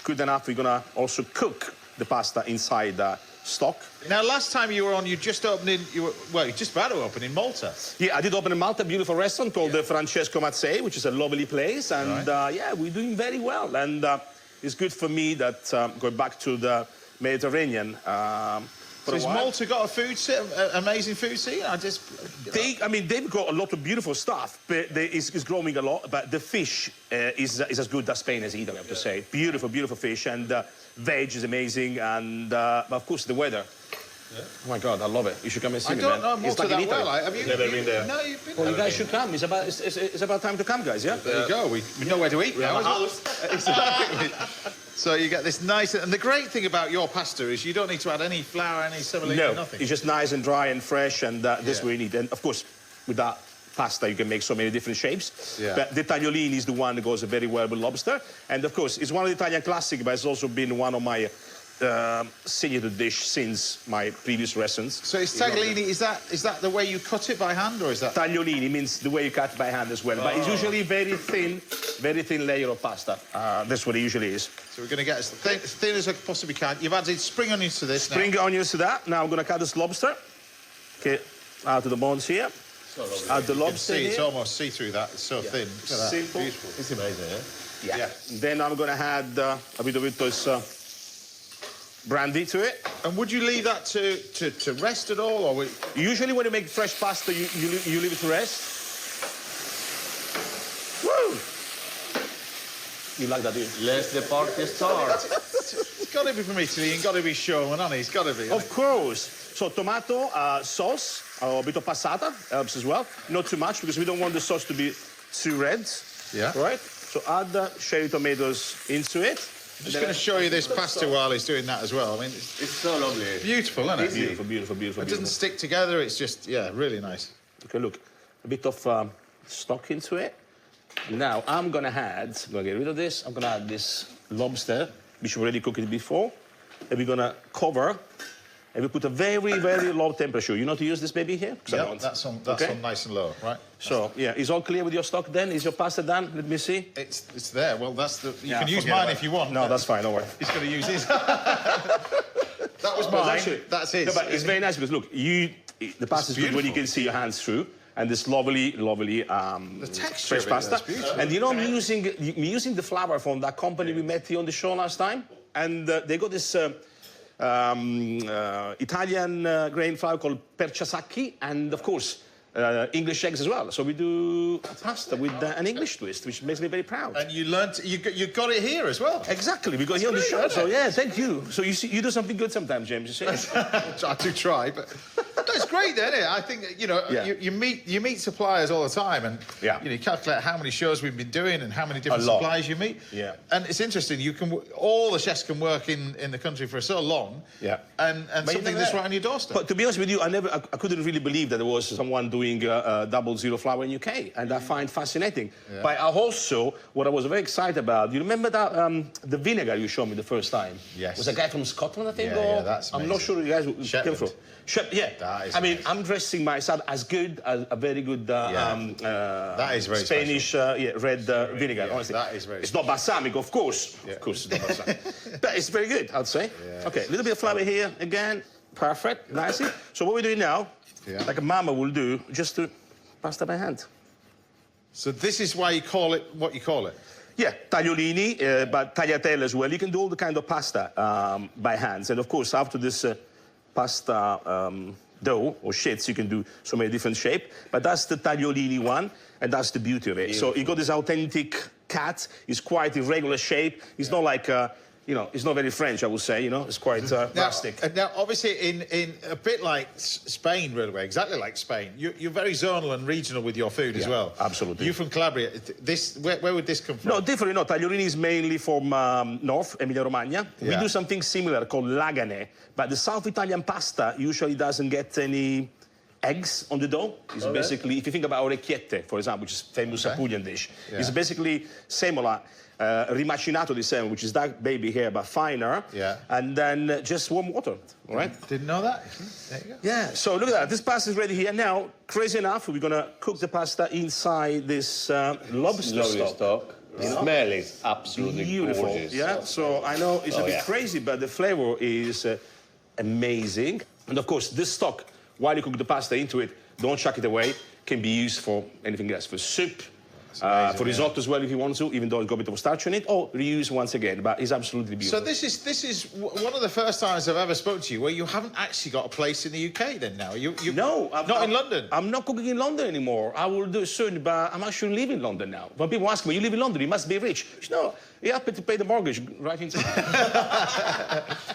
S4: good enough, we're gonna also cook the pasta inside the stock.
S6: Now, last time you were on, you just opened in... you just about to open in Malta.
S4: Yeah, I did open in Malta, a beautiful restaurant called the Francesco Mazzi, which is a lovely place. And yeah, we're doing very well. And it's good for me that going back to the Mediterranean.
S6: So has Malta got a food scene, amazing food scene?
S4: They've got a lot of beautiful stuff, but it's growing a lot. But the fish is as good as Spain as Italy, I have to say. Beautiful, beautiful fish, and veg is amazing, and of course the weather. Yeah. Oh my God, I love it. You should come and see me, man.
S6: I don't know Malta that well. Have you
S3: never been there?
S6: No, you've been
S4: Well,
S6: there.
S4: you guys should come. It's about time to come, guys. Yeah.
S6: There you go. We know where to eat now. Exactly. So you get this nice... And the great thing about your pasta is you don't need to add any flour, any semolina, nothing.
S4: It's just nice and dry and fresh, and this is what you need. And of course, with that pasta, you can make so many different shapes.
S6: Yeah.
S4: But the tagliolini is the one that goes very well with lobster. And of course, it's one of the Italian classics, but it's also been one of my signature dish since my previous restaurants.
S6: So it's tagliolini, is that the way you cut it by hand, or is that...
S4: Tagliolini means the way you cut by hand as well. But it's usually very thin layer of pasta. That's what it usually is.
S6: So we're going to get as thin as I possibly can. You've added spring onions to this now.
S4: Spring onions to that. Now I'm going to cut this lobster. Okay, out of the bones here. Add the lobster
S6: It's
S4: here.
S6: almost see-through that. It's so thin. Look at that.
S4: Simple.
S6: Beautiful.
S3: It's amazing,
S4: Yeah. Then I'm going to add a bit of this brandy to it.
S6: And would you leave that to rest at all, or...
S4: Usually when you make fresh pasta, you leave it to rest. Woo! You like that, do you?
S3: Let the party start.
S2: got to be from Italy and got to be Sean, hasn't he? He's got to be.
S4: Of course. So tomato sauce, or a bit of passata helps as well. Not too much because we don't want the sauce to be too red.
S2: Yeah.
S4: Right? So add the cherry tomatoes into it.
S2: I'm just going to show you this pasta while he's doing that as well. I mean,
S3: It's so lovely.
S2: beautiful, isn't it?
S4: Beautiful, beautiful, beautiful.
S2: It doesn't stick together. It's just, yeah, really nice.
S4: Okay, look, a bit of stock into it. Now I'm gonna get rid of this. I'm gonna add this lobster, which we already cooked it before, and we're gonna cover. And we put a very, very low temperature. You know to use this baby here?
S2: Yeah, that's on nice and low, right?
S4: So, yeah, is all clear with your stock then? Is your pasta done? Let me see.
S2: It's there. Well, that's the. You
S4: Yeah,
S2: can use
S4: forget
S2: mine
S4: about
S2: if you want.
S4: No, that's fine, don't worry.
S2: He's going to use his. That was mine. That's his.
S4: No, but it's very nice because, look, the pasta is good when you can see your hands through. And this lovely, lovely
S2: the texture
S4: fresh
S2: of it,
S4: pasta.
S2: that's beautiful.
S4: And you know, I'm using the flour from that company we met here on the show last time. And they got this Italian grain flour called Perciasacchi, and of course, English eggs as well. So we do a pasta with an English twist, which makes me very proud.
S2: And you learnt, you got it here as well.
S4: Exactly, we got here on the
S2: great,
S4: show.
S2: isn't
S4: So
S2: it?
S4: yeah, thank you. So you do something good sometimes, James. You see?
S2: I do try, but it's great, isn't it? I think
S4: Yeah.
S2: you meet suppliers all the time, and
S4: Yeah.
S2: you calculate how many shows we've been doing and how many different
S4: lot.
S2: suppliers you meet.
S4: Yeah.
S2: And it's interesting. All the chefs can work in the country for so long.
S4: Yeah.
S2: And
S4: But you
S2: something
S4: never
S2: that's
S4: know.
S2: right on your doorstep.
S4: But to be honest with you, I couldn't really believe that there was someone doing 000 flour in UK, and I find fascinating.
S2: Yeah.
S4: But also, what I was very excited about, you remember that the vinegar you showed me the first time?
S2: Yes.
S4: Was a guy from Scotland, I think?
S2: Yeah,
S4: or
S2: yeah, that's
S4: I'm not
S2: amazing.
S4: sure you guys came
S2: Shetland.
S4: from. Yeah.
S2: That is
S4: I mean,
S2: amazing.
S4: I'm dressing myself as good as a very good
S2: That is very
S4: Spanish red vinegar.
S2: yeah,
S4: honestly,
S2: that is very
S4: it's not balsamic, of course.
S2: Yeah.
S4: Of course, it's not balsamic. But it's very good, I'd say.
S2: Yeah.
S4: Okay, a little bit of flour here again. Perfect, nicely. So what we're doing now,
S2: Yeah.
S4: like a mama will do, just to pasta by hand.
S2: So this is why you call it what you call it.
S4: Yeah, tagliolini, but tagliatelle as well. You can do all the kind of pasta by hands. And of course, after this pasta dough or sheets, you can do so many different shapes. But that's the tagliolini one, and that's the beauty of it. So you got this authentic cat. It's quite irregular shape. It's not like, it's not very French, I would say. It's quite rustic.
S2: Now, obviously, in a bit like Spain, really, exactly like Spain, you're very zonal and regional with your food as
S4: Yeah,
S2: well.
S4: absolutely.
S2: You're from Calabria. Where would this come from?
S4: No, different. No, tagliolini is mainly from North Emilia-Romagna. We
S2: Yeah.
S4: do something similar called lagane, but the South Italian pasta usually doesn't get any eggs on the dough. It's basically, if you think about orecchiette, for example, which is famous Apulian dish,
S2: Yeah.
S4: it's basically semola, rimacinato di semola, which is that baby here, but finer,
S2: Yeah.
S4: and then just warm water, all right?
S2: Didn't know that. There you go.
S4: Yeah, so look at that. This pasta is ready here. Now, crazy enough, we're going to cook the pasta inside this lobster stock.
S9: The smell is absolutely
S4: Beautiful,
S9: gorgeous.
S4: yeah. So I know it's a bit crazy, but the flavor is amazing. And of course, this stock, while you cook the pasta into it, don't chuck it away. Can be used for anything else, for soup, for risotto as well if you want to, even though it's got a bit of starch in it, or reuse once again. But it's absolutely beautiful.
S2: So this is one of the first times I've ever spoke to you where you haven't actually got a place in the UK. Then now
S4: No,
S2: not in London.
S4: I'm not cooking in London anymore. I will do it soon, but I'm actually living in London now. When people ask me, "You live in London? You must be rich." No, you have to pay the mortgage right into.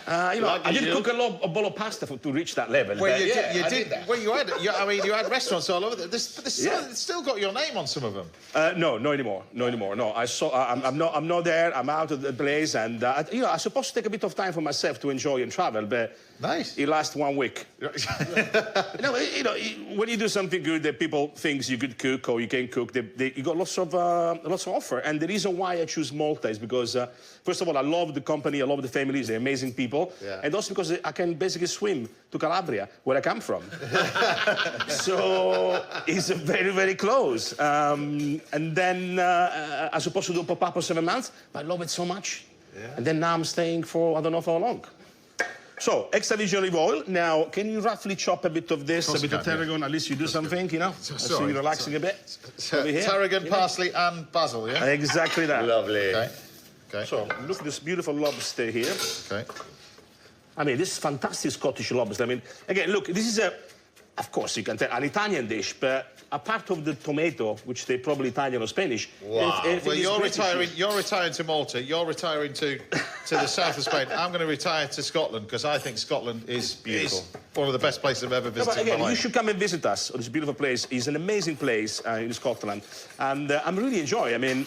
S4: I didn't cook a bowl of pasta to reach that level.
S2: Well,
S4: but
S2: you
S4: yeah,
S2: did.
S4: I did that.
S2: Well, you had restaurants all over. But it's still got your name on some of them.
S4: No anymore. No, I'm not there. I'm out of the place, and I'm supposed to take a bit of time for myself to enjoy and travel, but
S2: Nice.
S4: it lasts 1 week. When you do something good that people think you could cook or you can cook, you got lots of offer. And the reason why I choose Malta is because, first of all, I love the company, I love the families, they're amazing people, and also because I can basically swim to Calabria, where I come from. So it's very, very close. And then I was supposed to do a pop-up for 7 months, but I love it so much. And then now I'm staying for I don't know for how long. So, extra virgin olive oil. Now, can you roughly chop a bit of this, a bit of tarragon? At least you do something, I see you relaxing a bit. Over here.
S2: Tarragon, parsley, and basil. Yeah.
S4: Exactly that.
S3: Lovely.
S2: Okay.
S4: So, look at this beautiful lobster here.
S2: Okay.
S4: I mean, this is fantastic Scottish lobster. I mean, again, look, this is Of course, you can tell an Italian dish, but apart of the tomato, which they're probably Italian or Spanish.
S3: Wow.
S2: Well, you're retiring to Malta. You're retiring to the south of Spain. I'm going to retire to Scotland because I think Scotland is beautiful. One of the best places I've ever visited.
S4: But again,
S2: in my
S4: you
S2: life.
S4: should come and visit us. This beautiful place. It's an amazing place in Scotland, and I'm really enjoying. I mean,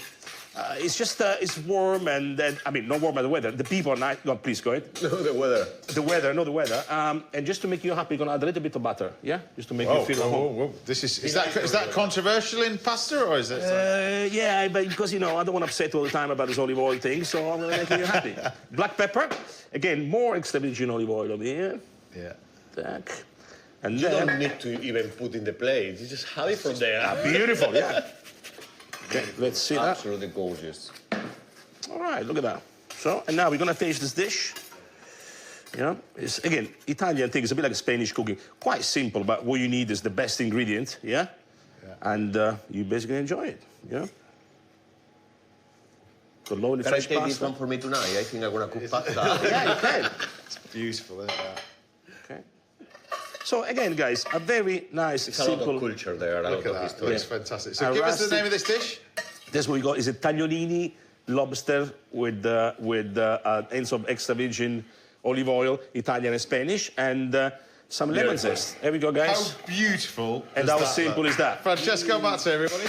S4: it's just it's warm and I mean, not warm by the weather. The people are nice. No, please go ahead.
S3: No, the weather.
S4: The weather, not the weather. And just to make you happy, you're gonna add a little bit of butter, yeah, just to make you feel at home.
S2: Whoa. This is that controversial in pasta or is it?
S4: Yeah, but because you know I don't want to upset all the time about this olive oil thing, so I'm gonna make you happy. Black pepper, again, more extra virgin olive oil over here.
S2: Yeah.
S4: Tack. And
S3: You
S4: then
S3: don't need to even put in the plate. You just have it from there.
S4: beautiful, yeah. Okay, let's see that.
S3: Absolutely gorgeous.
S4: All right, look at that. So, and now we're gonna finish this dish. You know, it's again Italian thing. It's a bit like Spanish cooking. Quite simple, but what you need is the best ingredient, yeah. And you basically enjoy it, you know. The lovely
S3: Can I
S4: fresh
S3: take this
S4: pasta.
S3: one for me tonight? I think I'm gonna cook pasta.
S4: Yeah, you can.
S2: It's beautiful, isn't it?
S4: Okay. So again, guys, a very nice,
S3: There's a lot
S4: simple.
S3: of culture there, a lot
S2: Look at
S3: of
S2: that.
S3: history.
S2: It's fantastic. So
S4: A
S2: give us the
S4: rustic-
S2: name of this dish.
S4: That's what we got. Is a tagliolini lobster with ends of extra virgin olive oil, Italian and Spanish, and some lemon
S3: Beautiful.
S4: zest. There we go, guys.
S2: How beautiful
S4: And
S2: is
S4: how
S2: that,
S4: simple
S2: look?
S4: is that?
S2: Francesco Mazza, everybody.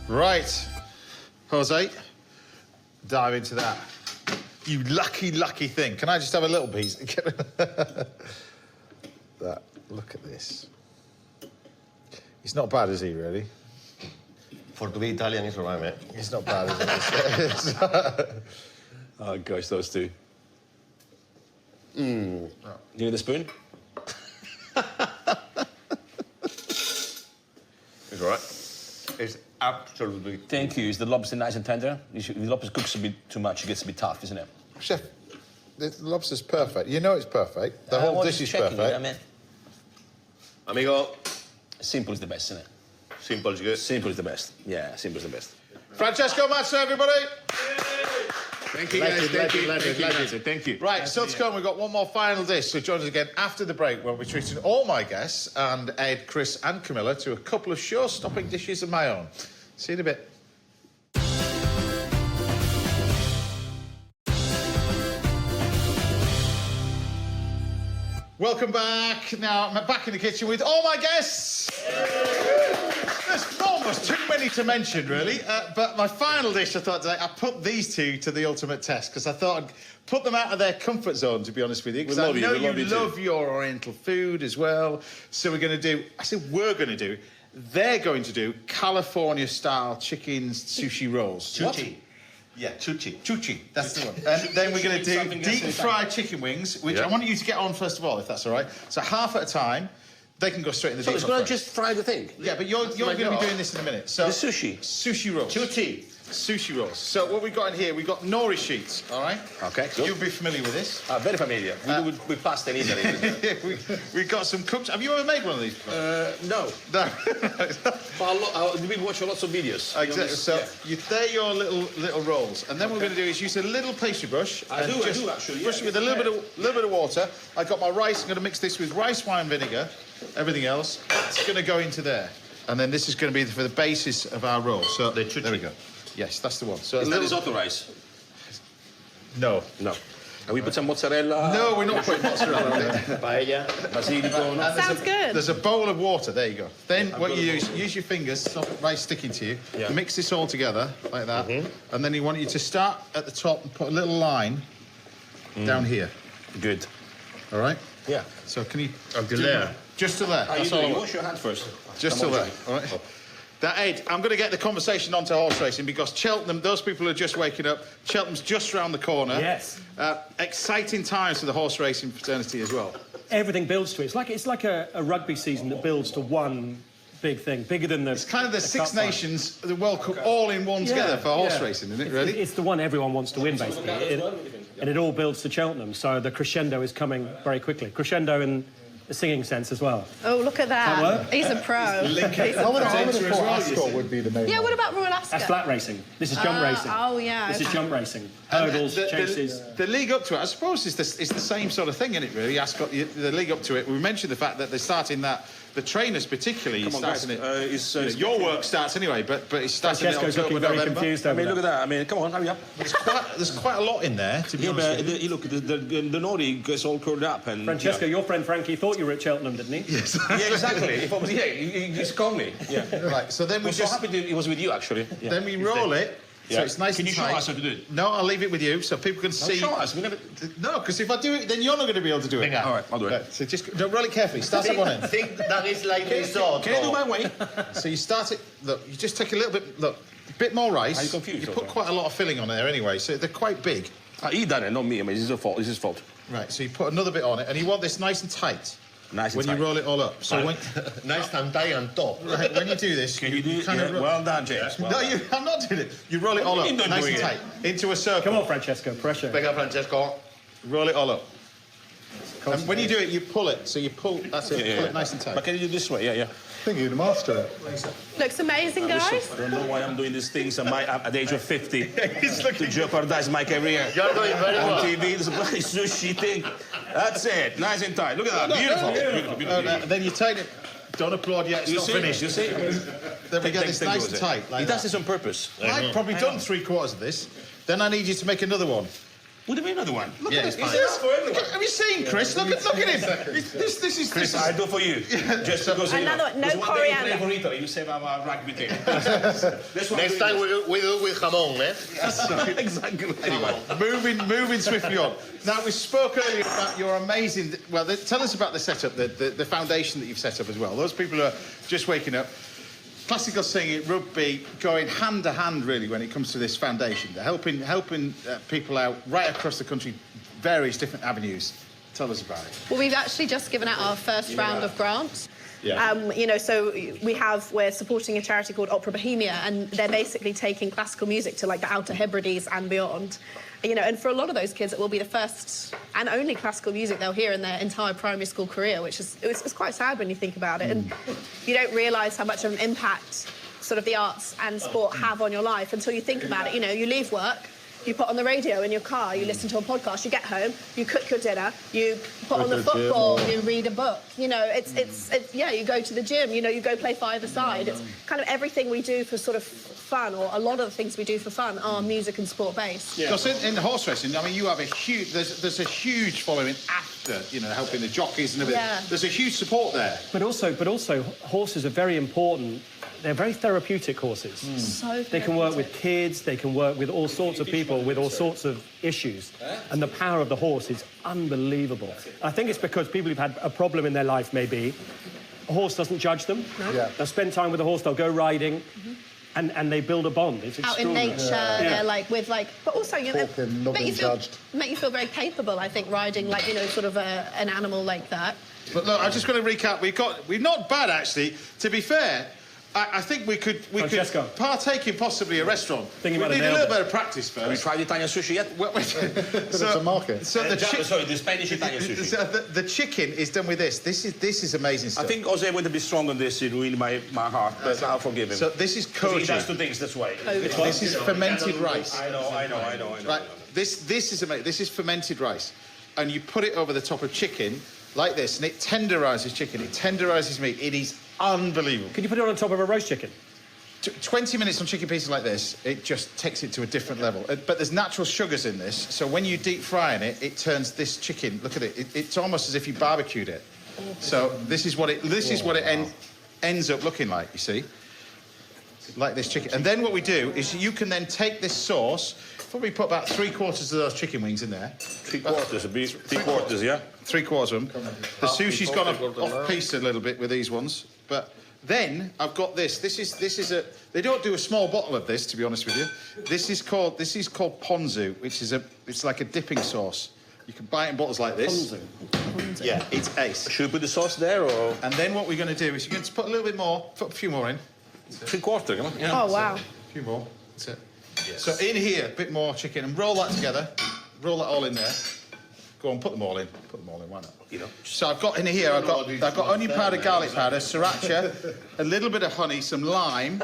S2: Right, Jose, dive into that. You lucky, lucky thing. Can I just have a little piece? That. Look at this. He's not bad, is he, really?
S3: For to be Italian, it's alright, man.
S2: He's not bad, is he?
S4: Oh, gosh, those two. You need a spoon?
S3: It's alright. It's absolutely.
S4: Thank you. Is the lobster nice and tender? The lobster cooks a bit too much. It gets a bit tough, isn't it?
S2: Chef, the lobster's perfect. You know it's perfect. The whole dish is perfect.
S4: I mean,
S3: Amigo,
S4: simple is the best, isn't it?
S3: simple is good.
S4: Simple is the best. Yeah, simple is the best.
S2: Francesco Mazza, everybody.
S6: Thank you, guys. Thank you.
S4: Thank you.
S2: Right, still to come, we've got one more final dish. So join us again after the break when we're treating all my guests and Ed, Chris and Camilla to a couple of show-stopping dishes of my own. See you in a bit. Welcome back. Now, I'm back in the kitchen with all my guests. There's almost too many to mention, really. But my final dish, I thought today, I put these two to the ultimate test because I thought I'd put them out of their comfort zone, to be honest with you. Because I know you love your Oriental food as well. So we're going to do, I said we're going to do, they're going to do California-style chicken sushi rolls.
S3: Chuchi. Yeah, chuchi.
S2: Chuchi, that's the one. And then we're going to do deep-fried chicken wings, which I want you to get on first of all, if that's all right. So half at a time. They can go straight in the
S4: So
S2: deep
S4: it's
S2: fryer.
S4: going to just fry the thing?
S2: Yeah, but you're going to be doing this in a minute. So
S4: The sushi.
S2: Sushi rolls.
S3: Chuchi.
S2: Sushi rolls. So what we've got in here, we've got nori sheets, all right?
S4: Okay, cool.
S2: You'll be familiar with this.
S4: Very familiar. We do with pasta in Italy.
S2: We've got some cooked... Have you ever made one of these before?
S4: No.
S2: No.
S4: But we watch lots of videos.
S2: Exactly. So they're your little rolls. And then what we're going to do is use a little pastry brush.
S4: I
S2: and
S4: do
S2: just
S4: actually,
S2: Brush it with a little bit of water. I got my rice. I'm going to mix this with rice wine vinegar. Everything else, it's going to go into there. And then this is going to be for the basis of our roll. So there we go. Yes, that's the one. So
S4: Is that risotto rice?
S2: No.
S4: No. And we put some mozzarella?
S2: No, we're not putting mozzarella on it.
S3: Paella.
S4: Basilico? No?
S7: Sounds good.
S2: There's a bowl of water. There you go. Then what you use your fingers, stop it right sticking to you.
S4: Yeah.
S2: Mix this all together like that. And then you want you to start at the top and put a little line down here.
S4: Good.
S2: All right?
S4: Yeah.
S2: So can you...
S3: Until there.
S2: Just to there. That's all I
S4: You
S2: want.
S4: wash your hands first.
S2: Just till there, all right? Now, Ed, I'm going to get the conversation onto horse racing because Cheltenham, those people who are just waking up, Cheltenham's just round the corner.
S10: Yes.
S2: Exciting times for the horse racing fraternity as well.
S10: Everything builds to it. It's like a rugby season that builds to one big thing, bigger than the...
S2: It's kind of the Six
S10: Cup final.
S2: Nations, the World Cup, all in one together for horse racing, isn't it, really?
S10: It's the one everyone wants to win, basically. and it all builds to Cheltenham. So the crescendo is coming very quickly. Crescendo in the singing sense as well.
S7: Oh, look at that.
S10: Does that work?
S7: He's a pro.
S8: I would have thought Ascot would be the main
S7: Yeah,
S8: one.
S7: what about Royal Ascot?
S10: That's flat racing. This is jump racing.
S7: Oh, yeah.
S10: This is
S7: okay.
S10: jump racing.
S2: And
S10: Hurdles, chases.
S2: The league up to it, I suppose, is the same sort of thing, isn't it, really? Ascot, the league up to it. We mentioned the fact that they're starting that, the trainers particularly,
S4: Come on, guys.
S2: starting it. Your work starts anyway, but it's starting in
S10: Francesco's
S2: October,
S10: looking very
S2: November.
S10: confused
S4: I
S10: over
S4: mean,
S10: that.
S4: look at that. I mean, come on, hurry up.
S2: There's quite a lot in there, to be
S4: Yeah,
S2: honest
S4: but
S2: with you.
S4: look, the Nordic gets all curled up. And
S10: Francesco, your friend Frankie thought you were at Cheltenham, didn't he?
S2: Yes.
S4: Yeah, exactly. If I was, yeah, he just called me. Yeah.
S2: Right, so then we
S4: I'm so
S2: just...
S4: happy that he was with you, actually. Yeah.
S2: Then we roll it, so
S4: Yeah.
S2: it's nice
S4: Can
S2: and
S4: you show
S2: tight.
S4: us how to do it?
S2: No, I'll leave it with you so people can see.
S4: Show us. We never...
S2: No, because if I do it, then you're not going to be able to do it.
S3: Venga.
S4: All right, I'll do it.
S2: Right, so just don't roll it carefully. Start at one end.
S3: Think that is like risotto.
S4: Can I do my way?
S2: So you start it. Look, you just take a little bit. Look, a bit more rice.
S4: Are you confused,
S2: You put
S4: okay?
S2: quite a lot of filling on there anyway, so they're quite big.
S4: He done it, not me. I mean, this is his fault. This is his fault.
S2: Right. So you put another bit on it, and you want this nice and tight.
S4: Nice and
S2: when
S4: tight.
S2: you roll it all up. So when,
S3: Nice and tight and top.
S2: right, when you do this,
S4: Can you do it?
S2: kind
S4: Yeah,
S2: of roll-
S4: well done, James. Well
S2: No,
S4: done.
S2: I'm not doing it. You roll it all
S4: What
S2: up,
S4: do you mean
S2: nice
S4: doing
S2: and
S4: it?
S2: tight, into a circle.
S10: Come on, Francesco, pressure.
S3: Venga, Francesco.
S2: Roll it all up. And when you do it, you pull it. So you pull. That's it. Pull it nice and tight.
S4: But can you do it this way? Yeah, yeah.
S8: I think you'd master it.
S7: Looks amazing, guys.
S4: I don't know why I'm doing these things at the age of 50 to jeopardize my career.
S3: You're doing very
S4: On
S3: well.
S4: TV, this bloody sushi thing. That's it. Nice and tight. Look at that. Beautiful. Beautiful, beautiful.
S2: Then you take it. Don't applaud yet. It's
S4: You
S2: not
S4: see?
S2: finished.
S4: You see?
S2: Then we get this nice and tight. Like
S4: He does
S2: that.
S4: this on purpose.
S2: I've probably done 3/4 of this. Then I need you to make another one.
S4: What do you mean another one? Look
S2: Yeah,
S4: at
S2: it's
S4: this.
S2: fine.
S4: Is this for everyone?
S2: Have you seen Chris? Look at him. This is
S4: Chris, I do for you. Just because you know.
S7: Another one, no
S4: Because one day
S7: coriander.
S4: you play for Italy, you save our rugby team. This one
S3: Next
S4: doing
S3: time we do with jamón, eh?
S4: this. Exactly.
S2: Anyway, moving swiftly on. Now, we spoke earlier about your amazing... Well, tell us about the setup, the foundation that you've set up as well. Those people who are just waking up. Classical singing, rugby, going hand to hand, really, when it comes to this foundation. They're helping people out right across the country, various different avenues. Tell us about it.
S7: Well, we've actually just given out our first round of grants.
S2: Yeah.
S7: You know, so we're supporting a charity called Opera Bohemia, and they're basically taking classical music to like the Outer Hebrides and beyond. You know, and for a lot of those kids, it will be the first and only classical music they'll hear in their entire primary school career, which is it's quite sad when you think about it, and you don't realise how much of an impact sort of the arts and sport have on your life until you think about it. You know, you leave work. You put on the radio in your car, you listen to a podcast, you get home, you cook your dinner, you put on the football, you read a book. You know, it's yeah, you go to the gym, you know, you go play five-a-side. It's kind of everything we do for sort of fun, or a lot of the things we do for fun are music and sport based.
S2: Because in horse racing, I mean, you have a huge... There's a huge following after, you know, helping the jockeys and everything.
S7: Yeah.
S2: There's a huge support there.
S10: But also, horses are very important. They're very therapeutic horses.
S7: So
S10: They can work with kids, they can work with all sorts of people with all sorts of issues. And the power of the horse is unbelievable. I think it's because people who've had a problem in their life, maybe, a horse doesn't judge them.
S8: Yeah.
S10: They'll spend time with the horse, they'll go riding, and they build a bond. It's
S7: out in
S10: extraordinary.
S7: nature, they're like with like, but also you know,
S8: Talking, not
S7: make you
S8: being
S7: feel
S8: judged.
S7: make you feel very capable. I think riding like you know sort of an animal like that.
S2: But look, I'm just going to recap. We're not bad, actually. To be fair, I think we could
S10: Francesco.
S2: partake in possibly a restaurant.
S10: Thinking
S2: we
S10: about
S2: need
S10: a
S2: a little
S10: nail
S2: bit of practice
S4: Have you
S2: first.
S4: tried Italian sushi yet?
S8: It's a market.
S2: So the
S4: Sorry, the Spanish Italian sushi.
S2: So the chicken is done with this. This is amazing
S4: I
S2: stuff.
S4: think Jose went a bit strong on this. It ruined my heart, but I'll forgive him.
S2: So this is
S4: He does two
S2: koji.
S4: things this way.
S2: This is fermented rice.
S4: I know.
S2: Right. This is amazing. This is fermented rice, and you put it over the top of chicken like this, and it tenderizes chicken. It tenderizes meat. It is unbelievable.
S10: Can you put it on top of a roast chicken?
S2: 20 minutes on chicken pieces like this, it just takes it to a different level. But there's natural sugars in this, so when you deep frying it, it turns this chicken. Look at it. It's almost as if you barbecued it. So this is what it ends up looking like. You see, like this chicken. And then what we do is you can then take this sauce. Probably put about 3/4 of those chicken wings in there.
S4: 3/4, a bit. 3/4, yeah.
S2: 3/4 of them. The sushi's gone off piece a little bit with these ones, but. Then I've got this. This is a. They don't do a small bottle of this, to be honest with you. This is called ponzu, which is it's like a dipping sauce. You can buy it in bottles like this.
S10: Ponzu.
S2: Yeah, it's ace.
S4: Should we put the sauce there or
S2: And then what we're going to do is you're going to put a little bit more. Put a few more in.
S4: 3/4? Come on. Yeah.
S7: Oh wow!
S2: A few more. That's it. So in here, a bit more chicken, and roll that together. roll that all in there. Go on, put them all in. Put them all in, why not? You know. So I've got in here, I've got onion powder, garlic powder, sriracha, a little bit of honey, some lime,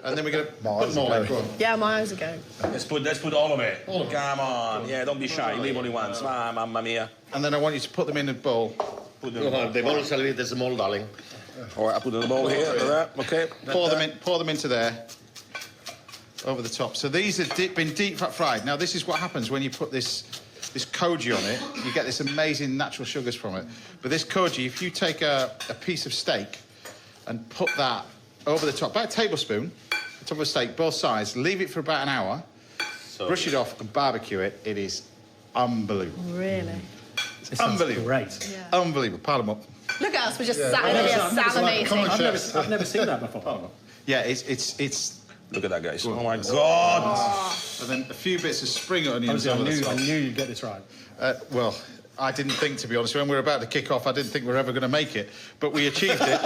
S2: and then we're going to put them all in. Go on.
S7: Yeah, my eyes are going.
S4: Let's put all of it. Come on. Yeah, don't be shy. Leave only once. Ah, mamma mia.
S2: And then I want you to put them in a bowl.
S3: The bowl is a little bit small, darling.
S4: All right, I put in the bowl here. Okay.
S2: Pour them into there. Over the top. So these have been deep fat fried. Now this is what happens when you put this koji on it. You get this amazing natural sugars from it. But this koji, if you take a piece of steak and put that over the top, about a tablespoon, the top of a steak, both sides, leave it for about an hour, brush it off and barbecue it. It is unbelievable.
S7: Really?
S2: Unbelievable.
S10: Great.
S7: Yeah.
S2: Unbelievable. Pile them up.
S7: Look at us, we're just sat in here salivating.
S10: I've never seen that before.
S2: Yeah, it's.
S4: Look at that, guys. Oh my God.
S2: And then a few bits of spring onions.
S10: I knew you'd get this right.
S2: Well, I didn't think, to be honest. When we were about to kick off, I didn't think we were ever going to make it. But we achieved it.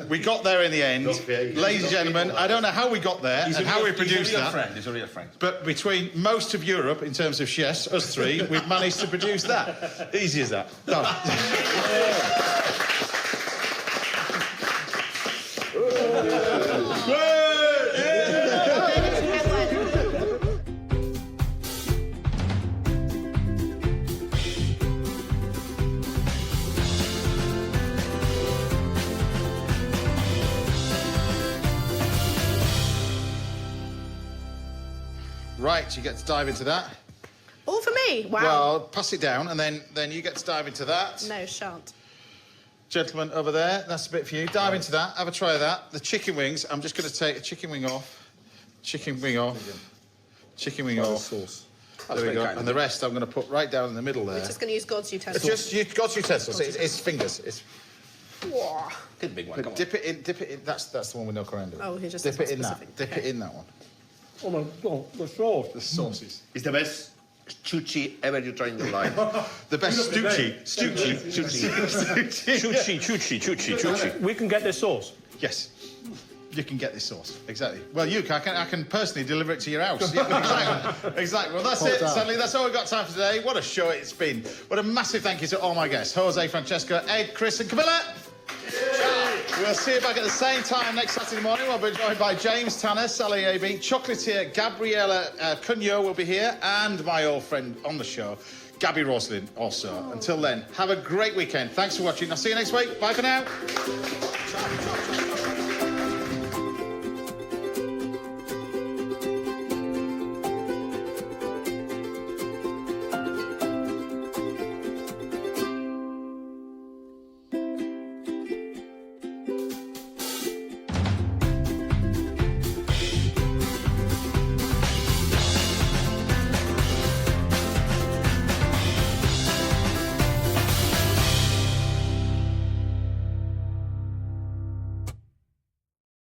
S2: We got there in the end. Ladies and gentlemen, I don't know how we got there and how we produced that.
S4: He's a real friend.
S2: But between most of Europe, in terms of chefs, us three, we've managed to produce that. Easy as that. Done. Right, you get to dive into that.
S7: All for me? Wow.
S2: Well, pass it down, and then you get to dive into that.
S7: No, shan't.
S2: Gentleman over there, that's a bit for you. Dive into that, have a try of that. The chicken wings, I'm just going to take a chicken wing off. Chicken wing off. Chicken wing off.
S8: Sauce.
S2: There we go. And the rest I'm going to put right down in the middle there.
S7: We're just going to use God's utensils.
S2: It's just God's utensils. It's fingers. It's...
S7: Whoa.
S4: Good big one.
S2: But dip it in. That's the one with no coriander.
S7: Oh, he just
S2: dip
S7: has
S2: it in
S7: specific.
S2: that. Dip it in that one.
S10: Oh my God, the sauce.
S2: The sauces.
S3: It's the best chuchi ever you try in your life.
S2: The best Stucci.
S4: Chuchi.
S10: We can get this sauce.
S2: Yes. You can get this sauce. Exactly. Well, I can personally deliver it to your house. Yeah, exactly. Well, that's it. Sadly, that's all we've got time for today. What a show it's been. What a massive thank you to all my guests. Jose, Francesca, Ed, Chris and Camilla. We'll see you back at the same time next Saturday morning. We'll be joined by James Tanner, Sally AB, chocolatier Gabriella Cunyo will be here, and my old friend on the show, Gabby Roslin, also. Until then, have a great weekend. Thanks for watching. I'll see you next week. Bye for now.